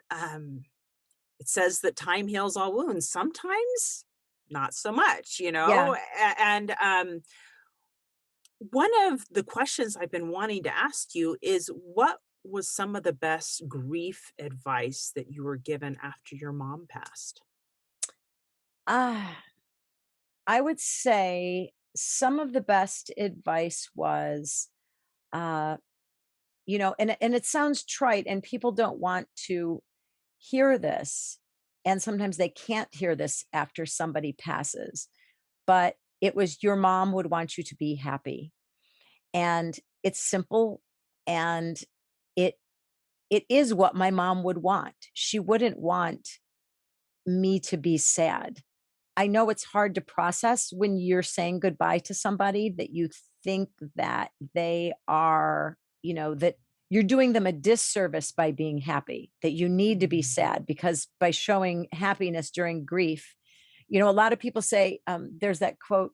It says that time heals all wounds. Sometimes, not so much, Yeah. and, one of the questions I've been wanting to ask you is what was some of the best grief advice that you were given after your mom passed? ah I would say some of the best advice was, uh, and it sounds trite, and people don't want to hear this, and sometimes they can't hear this after somebody passes. But it was, your mom would want you to be happy, and it's simple, and it it is what my mom would want. She wouldn't want me to be sad. I know it's hard to process when you're saying goodbye to somebody that you think that they are, that you're doing them a disservice by being happy, that you need to be Mhm. sad, because by showing happiness during grief, a lot of people say, there's that quote,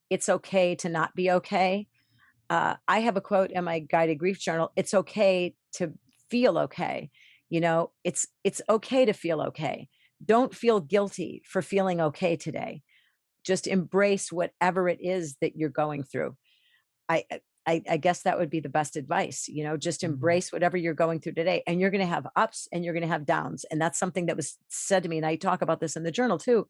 it's okay to not be okay. I have a quote in my guided grief journal. It's okay to feel okay. It's okay to feel okay. Don't feel guilty for feeling okay today. Just embrace whatever it is that you're going through. I guess that would be the best advice. Just Mhm. embrace whatever you're going through today, and you're going to have ups and you're going to have downs. And that's something that was said to me, and I talk about this in the journal too.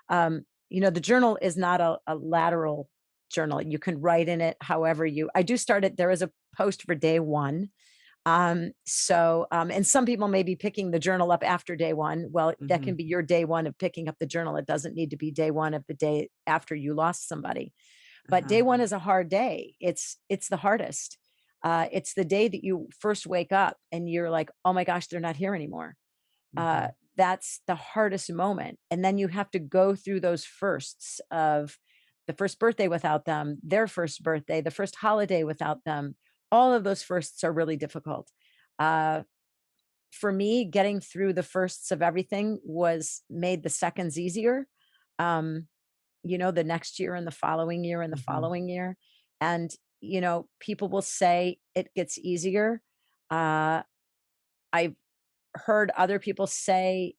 The journal is not a lateral journal. You can write in it however I do start it. There is a post for day one. And some people may be picking the journal up after day one. Well, that can Mhm. be your day one of picking up the journal. It doesn't need to be day one of the day after you lost somebody. But Uh-huh. day one is a hard day. It's the hardest. It's the day that you first wake up and you're like, oh my gosh, they're not here anymore. uh, Mhm. that's the hardest moment. And then you have to go through those firsts of the first birthday without them, their first birthday, the first holiday without them. All of those firsts are really difficult. Uh, for me, getting through the firsts of everything was made the seconds easier. Um, the next year and the following year and the Mhm. following year. And, people will say it gets easier. Uh, I've heard other people say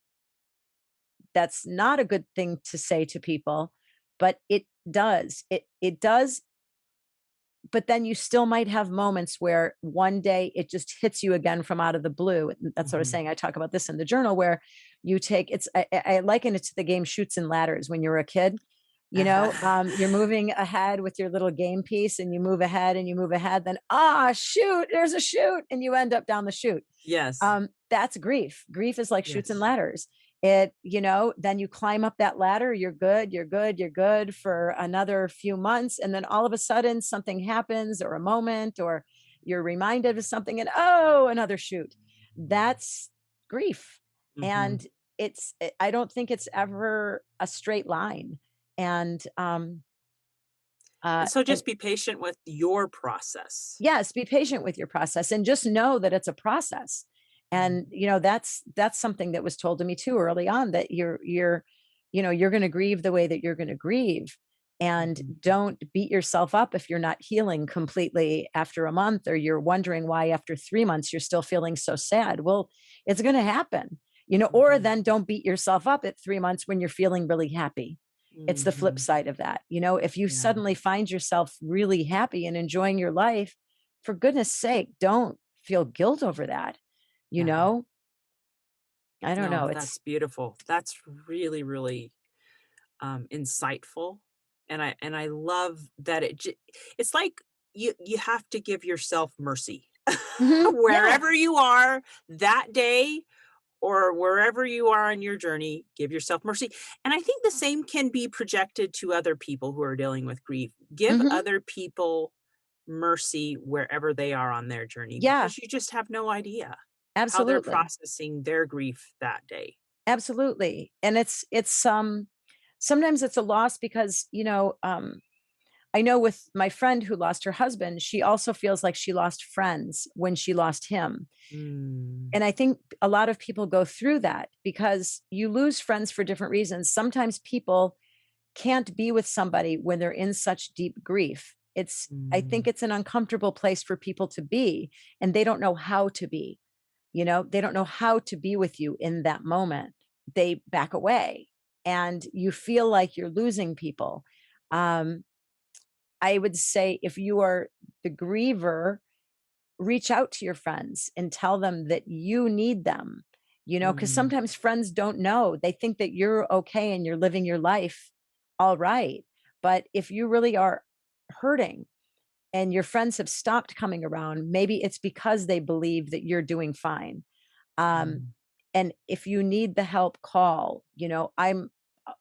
that's not a good thing to say to people, but it does. It does but then you still might have moments where one day it just hits you again from out of the blue. And that's what I was Mhm. saying. I talk about this in the journal where you take it's I liken it to the game Shoots and Ladders when you were a kid. You're moving ahead with your little game piece and you move ahead and you move ahead, then shoot, there's a chute, and you end up down the chute. Yes. That's grief. Grief is like Shoots and Yes. Ladders. Then you climb up that ladder, you're good, you're good, you're good for another few months. And then all of a sudden something happens or a moment, or you're reminded of something and another shoot. That's grief. Mhm. And I don't think it's ever a straight line. And, And so and just be patient with your process. yes, be patient with your process and just know that it's a process. Mm, And that's something that was told to me too early on, that you're going to grieve the way that you're going to grieve, and mhm, don't beat yourself up if you're not healing completely after a month, or you're wondering why after 3 months you're still feeling so sad. Well, it's going to happen. Or mhm, then don't beat yourself up at 3 months when you're feeling really happy. It's the flip mhm. side of that. If you Yeah, suddenly find yourself really happy and enjoying your life, for goodness sake, don't feel guilt over that. You yeah. know, I don't know. No, that's beautiful. That's really, really, insightful, and I love that it's like you have to give yourself mercy. Yeah, Wherever you are that day or wherever you are on your journey, give yourself mercy. And I think the same can be projected to other people who are dealing with grief. Give hmm other people mercy wherever they are on their journey yeah, because you just have no idea how they're absolutely, processing their grief that day. absolutely. And it's sometimes it's a loss because I know with my friend who lost her husband, she also feels like she lost friends when she lost him. Mm, And I think a lot of people go through that because you lose friends for different reasons. Sometimes people can't be with somebody when they're in such deep grief. I think mm, it's an uncomfortable place for people to be, and they don't know how to be. They don't know how to be with you in that moment. They back away, and you feel like you're losing people. Um, I would say if you are the griever, reach out to your friends and tell them that you need them, because mm, sometimes friends don't know. They think that you're okay and you're living your life all right. But if you really are hurting and your friends have stopped coming around, maybe it's because they believe that you're doing fine. Um, mm, and if you need the help, call. I'm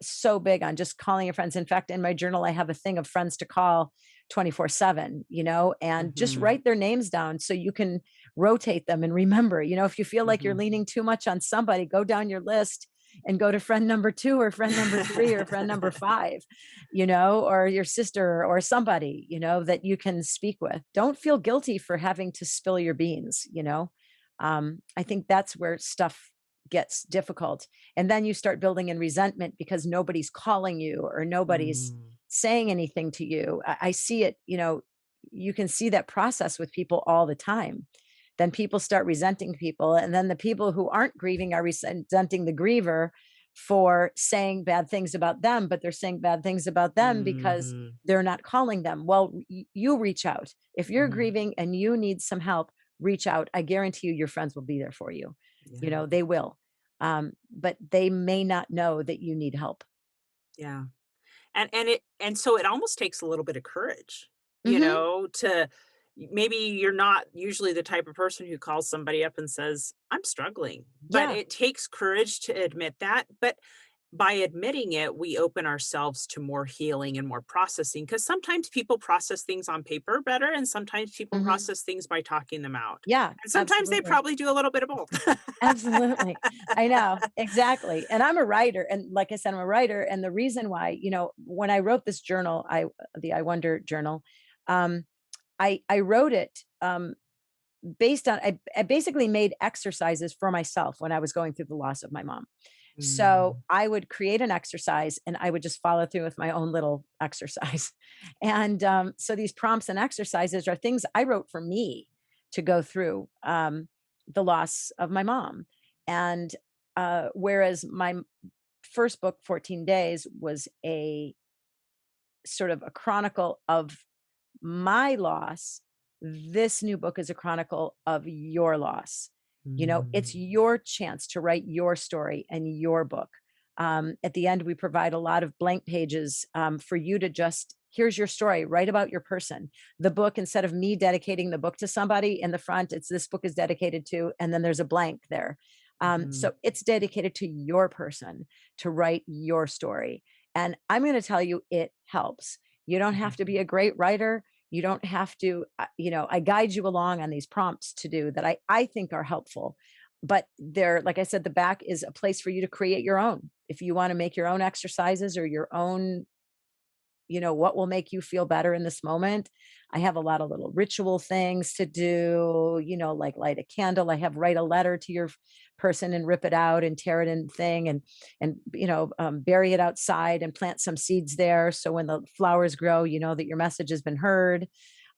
so big on just calling your friends. In fact, in my journal, I have a thing of friends to call 24/7, and just mhm, write their names down so you can rotate them and remember. If you feel like you're mhm. leaning too much on somebody, go down your list and go to friend number 2 or friend number 3 or friend number 5, or your sister or somebody, that you can speak with. Don't feel guilty for having to spill your beans. I think that's where stuff gets difficult. And then you start building in resentment because nobody's calling you or nobody's Mm, saying anything to you. I see it, you can see that process with people all the time. Then people start resenting people. And then the people who aren't grieving are resenting the griever for saying bad things about them, but they're saying bad things about them because mhm, they're not calling them. Well, you reach out. If you're mhm. grieving and you need some help, reach out. I guarantee you, your friends will be there for you. Yeah, They will. But they may not know that you need help. yeah. And so it almost takes a little bit of courage, Hmm. to maybe you're not usually the type of person who calls somebody up and says, "I'm struggling." But Yeah. it takes courage to admit that, but by admitting it, we open ourselves to more healing and more processing because sometimes people process things on paper better, and sometimes people Hmm. process things by talking them out. Yeah. And sometimes they Absolutely. probably do a little bit of both. Absolutely. I know. Exactly. And I'm a writer. And like I said, I'm a writer. And the reason why, when I wrote this journal, the I Wonder journal, um, I wrote it based on, I basically made exercises for myself when I was going through the loss of my mom. So Mm, I would create an exercise and I would just follow through with my own little exercise. And so these prompts and exercises are things I wrote for me to go through the loss of my mom. And whereas my first book, 14 Days, was a sort of a chronicle of my loss, this new book is a chronicle of your loss. It's Mm. your chance to write your story and your book. At the end, we provide a lot of blank pages for you to just, here's your story, write about your person. The book, instead of me dedicating the book to somebody in the front, it's this book is dedicated to, and then there's a blank there. Mhm. So it's dedicated to your person to write your story. And I'm going to tell you, it helps. You don't have Mhm. to be a great writer. You don't have to, I guide you along on these prompts to do that I think are helpful. But there, like I said, the back is a place for you to create your own. If you want to make your own exercises or your own, what will make you feel better in this moment. I have a lot of little ritual things to do, like light a candle. I have write a letter to your person and rip it out and tear it in thing and bury it outside and plant some seeds there. So when the flowers grow, you know that your message has been heard.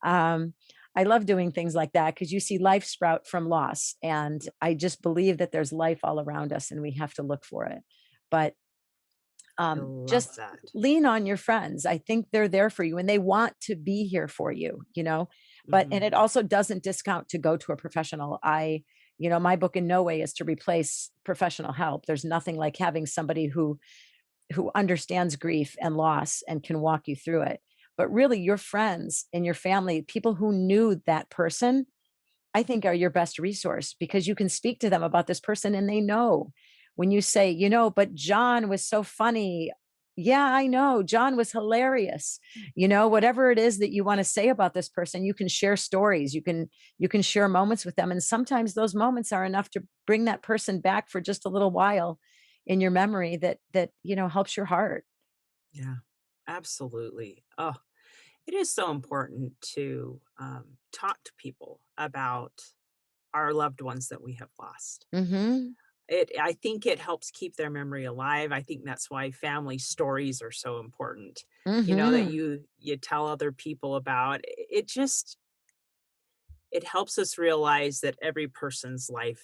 Um, I love doing things like that because you see life sprout from loss. And I just believe that there's life all around us and we have to look for it. But I love just that. lean on your friends. I think they're there for you and they want to be here for you. And Mhm. it also doesn't discount to go to a professional. My book in no way is to replace professional help. There's nothing like having somebody who understands grief and loss and can walk you through it. But really your friends and your family, people who knew that person, I think are your best resource because you can speak to them about this person and they know. When you say, but John was so funny. Yeah, I know. John was hilarious. Whatever it is that you want to say about this person, you can share stories. You can share moments with them and sometimes those moments are enough to bring that person back for just a little while in your memory that helps your heart. Yeah, absolutely. Oh, it is so important to talk to people about our loved ones that we have lost. Mhm. I think it helps keep their memory alive. I think that's why family stories are so important. That Mhm. you tell other people about. It helps us realize that every person's life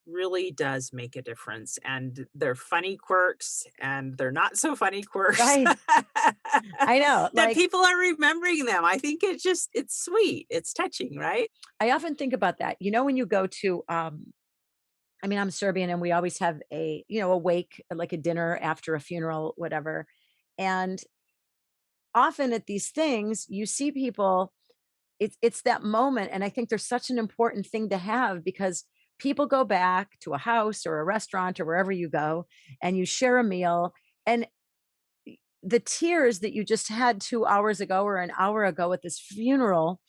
really does make a difference, and their funny quirks and their not so funny quirks Right. I know. that Like people are remembering them. I think it's sweet. It's touching, right? I often think about that. When you go to I mean, I'm Serbian and we always have a wake, like a dinner after a funeral, whatever. And often at these things, you see people, it's that moment. And I think there's such an important thing to have because people go back to a house or a restaurant or wherever you go and you share a meal. And the tears that you just had 2 hours ago or an hour ago at this funeral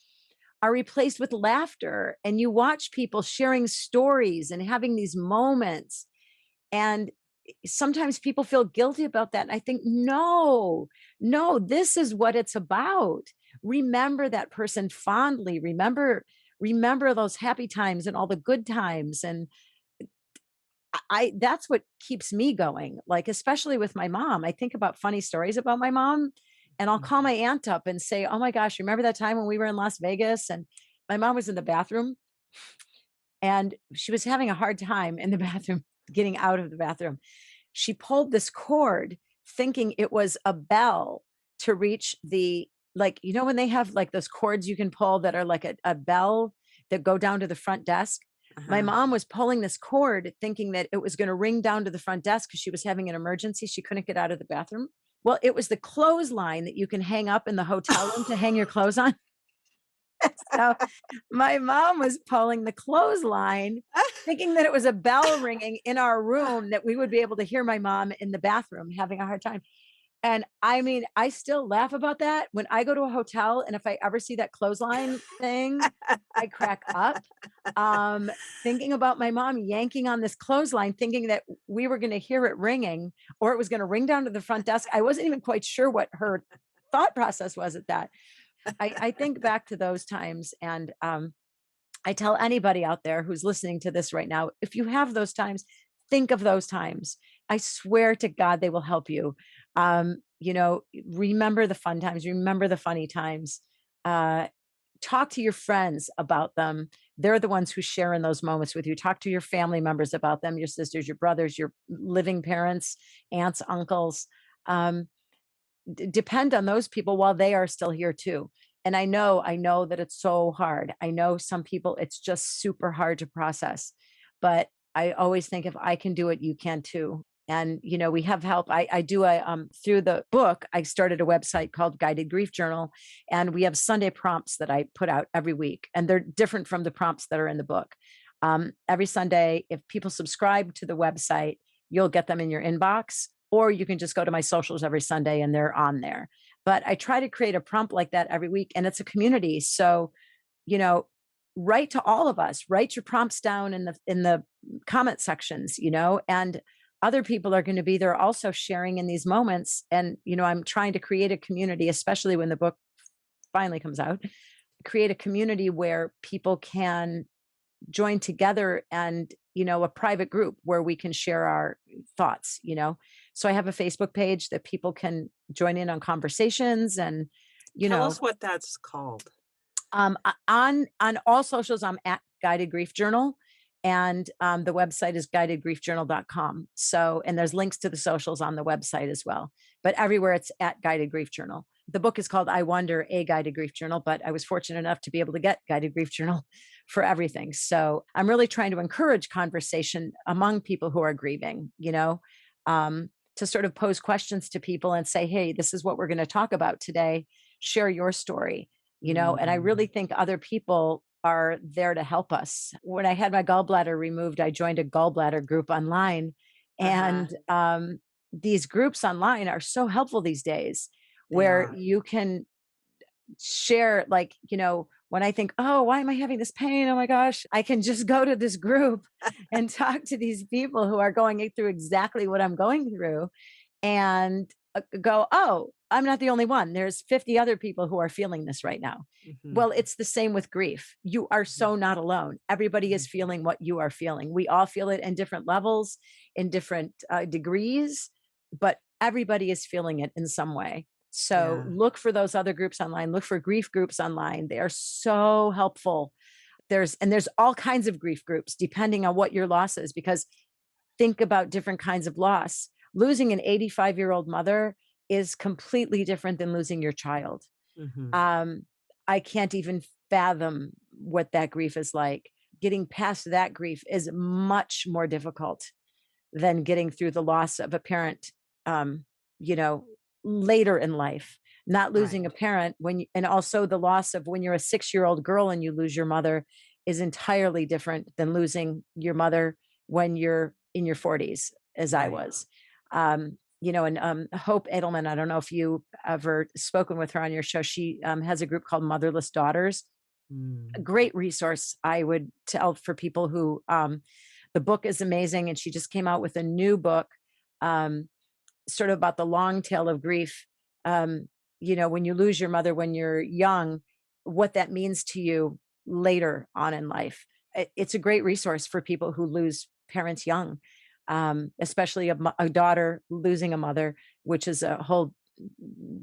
are replaced with laughter. And you watch people sharing stories and having these moments. And sometimes people feel guilty about that. And I think, no, no, this is what it's about. Remember that person fondly. Remember those happy times and all the good times. And I that's what keeps me going. Like, especially with my mom. I think about funny stories about my mom and I'll call Mhm. my aunt up and say, "Oh my gosh, remember that time when we were in Las Vegas and my mom was in the bathroom and she was having a hard time in the bathroom getting out of the bathroom. She pulled this cord thinking it was a bell to reach the like, when they have like those cords you can pull that are like a bell that go down to the front desk. My Uh-huh. mom was pulling this cord thinking that it was going to ring down to the front desk because she was having an emergency. She couldn't get out of the bathroom. Well, it was the clothesline that you can hang up in the hotel room to hang your clothes on. So my mom was pulling the clothesline, thinking that it was a bell ringing in our room that we would be able to hear my mom in the bathroom having a hard time. And I mean, I still laugh about that when I go to a hotel and if I ever see that clothesline thing, I crack up. Um, Thinking about my mom yanking on this clothesline, thinking that we were going to hear it ringing or it was going to ring down to the front desk. I wasn't even quite sure what her thought process was at that. I think back to those times and I tell anybody out there who's listening to this right now, if you have those times, think of those times. I swear to God, they will help you. Remember the fun times, remember the funny times. Uh, Talk to your friends about them. They're the ones who share in those moments with you. Talk to your family members about them, your sisters, your brothers, your living parents, aunts, uncles. Um, Depend on those people while they are still here too. And I know that it's so hard. I know some people, it's just super hard to process. But I always think if I can do it, you can too. And, we have help. I do through the book, I started a website called Guided Grief Journal, and we have Sunday prompts that I put out every week. And they're different from the prompts that are in the book. Every Sunday, if people subscribe to the website, you'll get them in your inbox, or you can just go to my socials every Sunday and they're on there. But I try to create a prompt like that every week, and it's a community. So, you know, write to all of us, write your prompts down in the comment sections, and other people are going to be there also sharing in these moments. And, I'm trying to create a community, especially when the book finally comes out, create a community where people can join together and, a private group where we can share our thoughts. So I have a Facebook page that people can join in on conversations and, you Tell know, us what that's called. on all socials, I'm at Guided Grief Journal, and the website is guidedgriefjournal.com. So, and there's links to the socials on the website as well. But everywhere it's at Guided Grief Journal. The book is called I Wonder, a Guided Grief Journal, but I was fortunate enough to be able to get Guided Grief Journal for everything. So I'm really trying to encourage conversation among people who are grieving, to sort of pose questions to people and say, hey, this is what we're going to talk about today. Share your story. And I really Mhm. think other people are there to help us. When I had my gallbladder removed, I joined a gallbladder group online. Uh-huh. And these groups online are so helpful these days, They where are. you can share, like, when I think, oh, why am I having this pain? Oh my gosh, I can just go to this group and talk to these people who are going through exactly what I'm going through, and go, oh, I'm not the only one. There's 50 other people who are feeling this right now. Mhm. Well, it's the same with grief. You are Mhm. so not alone. Everybody is Mhm. feeling what you are feeling. We all feel it in different levels, in different degrees, but everybody is feeling it in some way. So Yeah. look for those other groups online. Look for grief groups online. They are so helpful. There's all kinds of grief groups depending on what your loss is, because think about different kinds of loss. Losing an 85-year-old mother is completely different than losing your child. Mhm. Um, I can't even fathom what that grief is like. Getting past that grief is much more difficult than getting through the loss of a parent, um, you know, later in life. Not Right. losing a parent and also the loss of when you're a 6-year-old girl and you lose your mother is entirely different than losing your mother when you're in your 40s, as I Right. was. And Hope Edelman, I don't know if you ever spoken with her on your show. She has a group called Motherless Daughters, a Mm. great resource I would tell for people who the book is amazing, and she just came out with a new book, um, sort of about the long tail of grief. Um, when you lose your mother when you're young, what that means to you later on in life. It's a great resource for people who lose parents young, especially a daughter losing a mother, which is a whole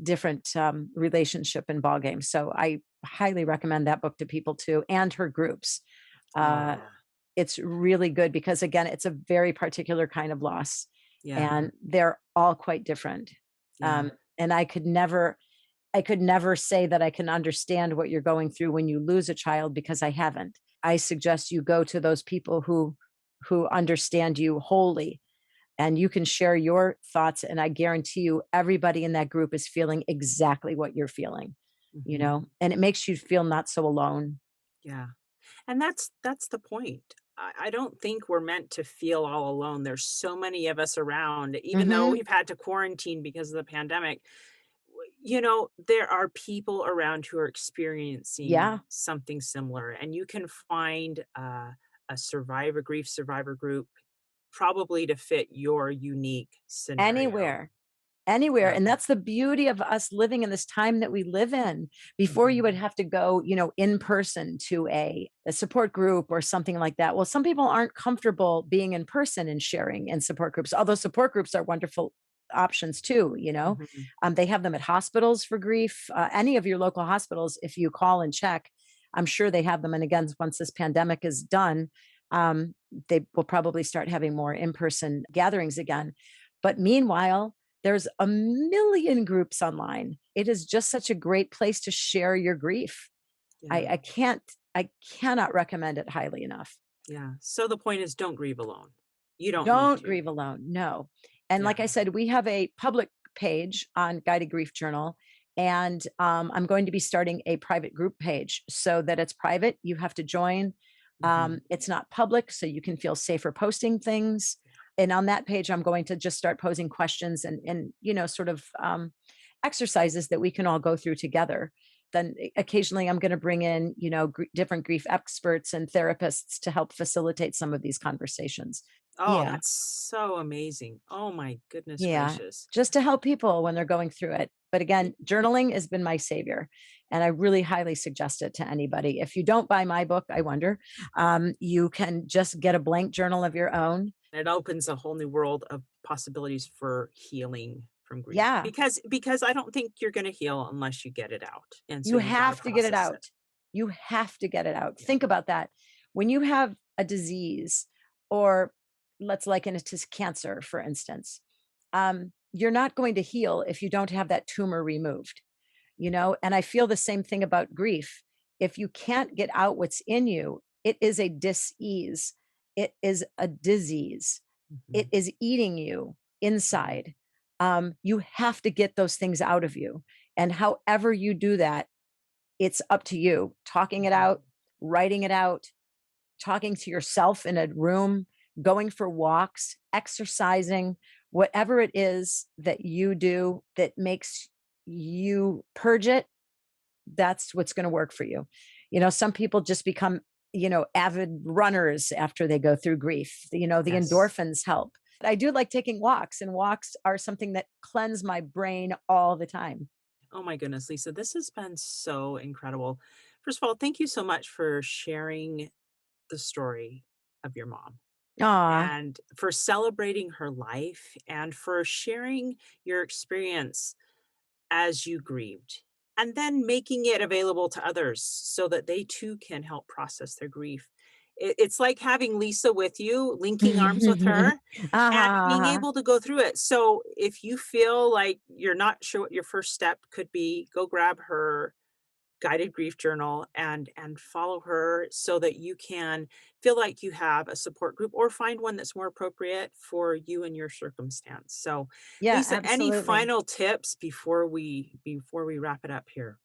different relationship and ballgame. So I highly recommend that book to people too, and her groups. Oh, Uh, yeah. it's really good because, again, it's a very particular kind of loss, Yeah. and they're all quite different. Yeah. And I could never say that I can understand what you're going through when you lose a child, because I haven't. I suggest you go to those people who understand you wholly, and you can share your thoughts, and I guarantee you everybody in that group is feeling exactly what you're feeling, Mhm. and it makes you feel not so alone. Yeah. And that's the point. I don't think we're meant to feel all alone. There's so many of us around, even though Mhm. we've had to quarantine because of the pandemic. There are people around who are experiencing Yeah. something similar, and you can find a grief survivor group probably to fit your unique scenario. Anywhere. Anywhere, Yeah. and that's the beauty of us living in this time that we live in. Before, you Mhm. would have to go, in person to a support group or something like that. Well, some people aren't comfortable being in person and sharing in support groups, although support groups are wonderful options too. Mhm. They have them at hospitals for grief, any of your local hospitals, if you call and check, I'm sure they have them, and again, once this pandemic is done, they will probably start having more in-person gatherings again. But meanwhile, There's a million groups online. It is just such a great place to share your grief. Yeah. I cannot recommend it highly enough. Yeah. So the point is, don't grieve alone. You don't need Don't to. grieve alone. No. And Yeah. like I said, we have a public page on Guided Grief Journal. And I'm going to be starting a private group page so that it's private. You have to join. Mhm. It's not public, so you can feel safer posting things. And on that page, I'm going to just start posing questions and sort of exercises that we can all go through together. Then occasionally I'm going to bring in, different grief experts and therapists to help facilitate some of these conversations. Oh, Yeah. that's so amazing. Oh my goodness Yeah. gracious. Just to help people when they're going through it. But Y- again, journaling has been my savior. And I really highly suggest it to anybody. If you don't buy my book, I wonder, you can just get a blank journal of your own. It opens a whole new world of possibilities for healing from grief. Yeah. Because I don't think you're going to heal unless you get it out. And so You you got to have to get it process it. out. You have to get it out. Yeah. Think about that. When you have a disease, or let's liken it to cancer, for instance, you're not going to heal if you don't have that tumor removed, And I feel the same thing about grief. If you can't get out what's in you, it is a dis-ease. It is a disease. It Mhm. is eating you inside. You have to get those things out of you. And however you do that, it's up to you. Talking it Mhm. out, writing it out, talking to yourself in a room, going for walks, exercising, whatever it is that you do that makes you purge it, that's what's going to work for you. Some people just become, avid runners after they go through grief. The Yes. endorphins help. I do like taking walks, and walks are something that cleanse my brain all the time. Oh my goodness, Lisa, this has been so incredible. First of all, thank you so much for sharing the story of your mom Ah, and for celebrating her life and for sharing your experience as you grieved and then making it available to others so that they too can help process their grief. It's like having Lisa with you, linking arms with her and being ah, able to go through it. So if you feel like you're not sure what your first step could be, go grab her guided grief journal and follow her so that you can feel like you have a support group or find one that's more appropriate for you and your circumstance. So, yeah, Lisa, any absolutely. final tips before we wrap it up here?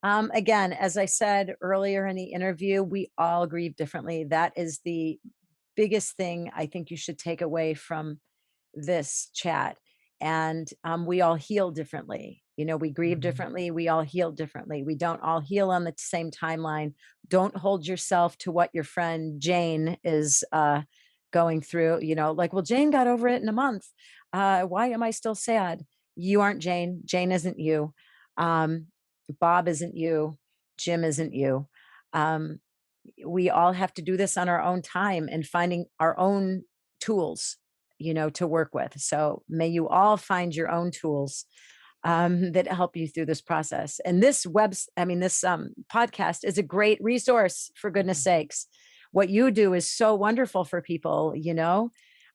Again, as I said earlier in the interview, we all grieve differently. That is the biggest thing I think you should take away from this chat. And we all heal differently. We grieve Mhm. differently. We all heal differently. We don't all heal on the same timeline. Don't hold yourself to what your friend Jane is going through. Like, well, Jane got over it in a month. Why am I still sad? You aren't Jane. Jane isn't you. Um, Bob isn't you. Jim isn't you. Um, we all have to do this on our own time and finding our own tools, to work with. So may you all find your own tools that help you through this process. And this podcast is a great resource, for goodness Mhm. sakes. What you do is so wonderful for people,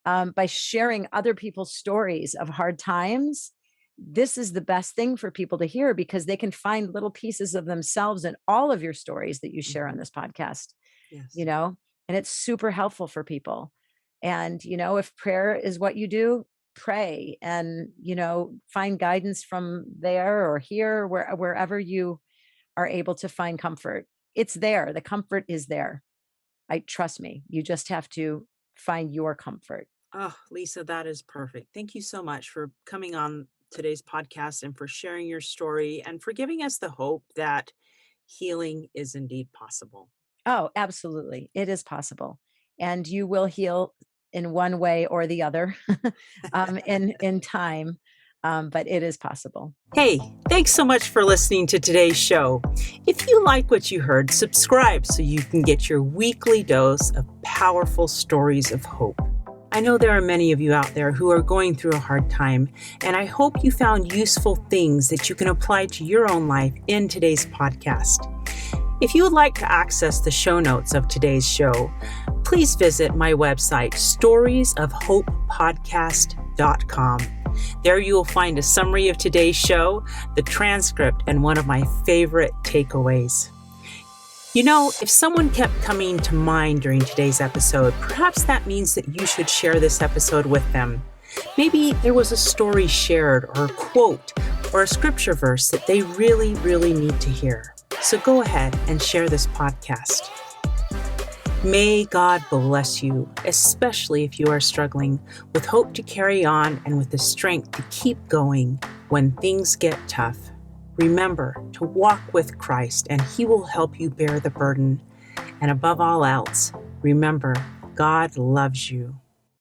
by sharing other people's stories of hard times. This is the best thing for people to hear because they can find little pieces of themselves in all of your stories that you share on Mhm. this podcast, you Yes. know, and it's super helpful for people. And, if prayer is what you do, pray and, find guidance from there or here, wherever you are able to find comfort. It's there. The comfort is there. Trust me. You just have to find your comfort. Oh, Lisa, that is perfect. Thank you so much for coming on today's podcast and for sharing your story and for giving us the hope that healing is indeed possible. Oh, absolutely. It is possible. And you will heal in one way or the other in time. But it is possible. Hey, thanks so much for listening to today's show. If you like what you heard, subscribe so you can get your weekly dose of powerful stories of hope. I know there are many of you out there who are going through a hard time, and I hope you found useful things that you can apply to your own life in today's podcast. If you would like to access the show notes of today's show, please visit my website, storiesofhopepodcast.com. There you will find a summary of today's show, the transcript, and one of my favorite takeaways. You know, if someone kept coming to mind during today's episode, perhaps that means that you should share this episode with them. Maybe there was a story shared or a quote or a scripture verse that they really, really need to hear. So go ahead and share this podcast. May God bless you, especially if you are struggling, with hope to carry on and with the strength to keep going when things get tough. Remember to walk with Christ, and He will help you bear the burden. And above all else, remember, God loves you.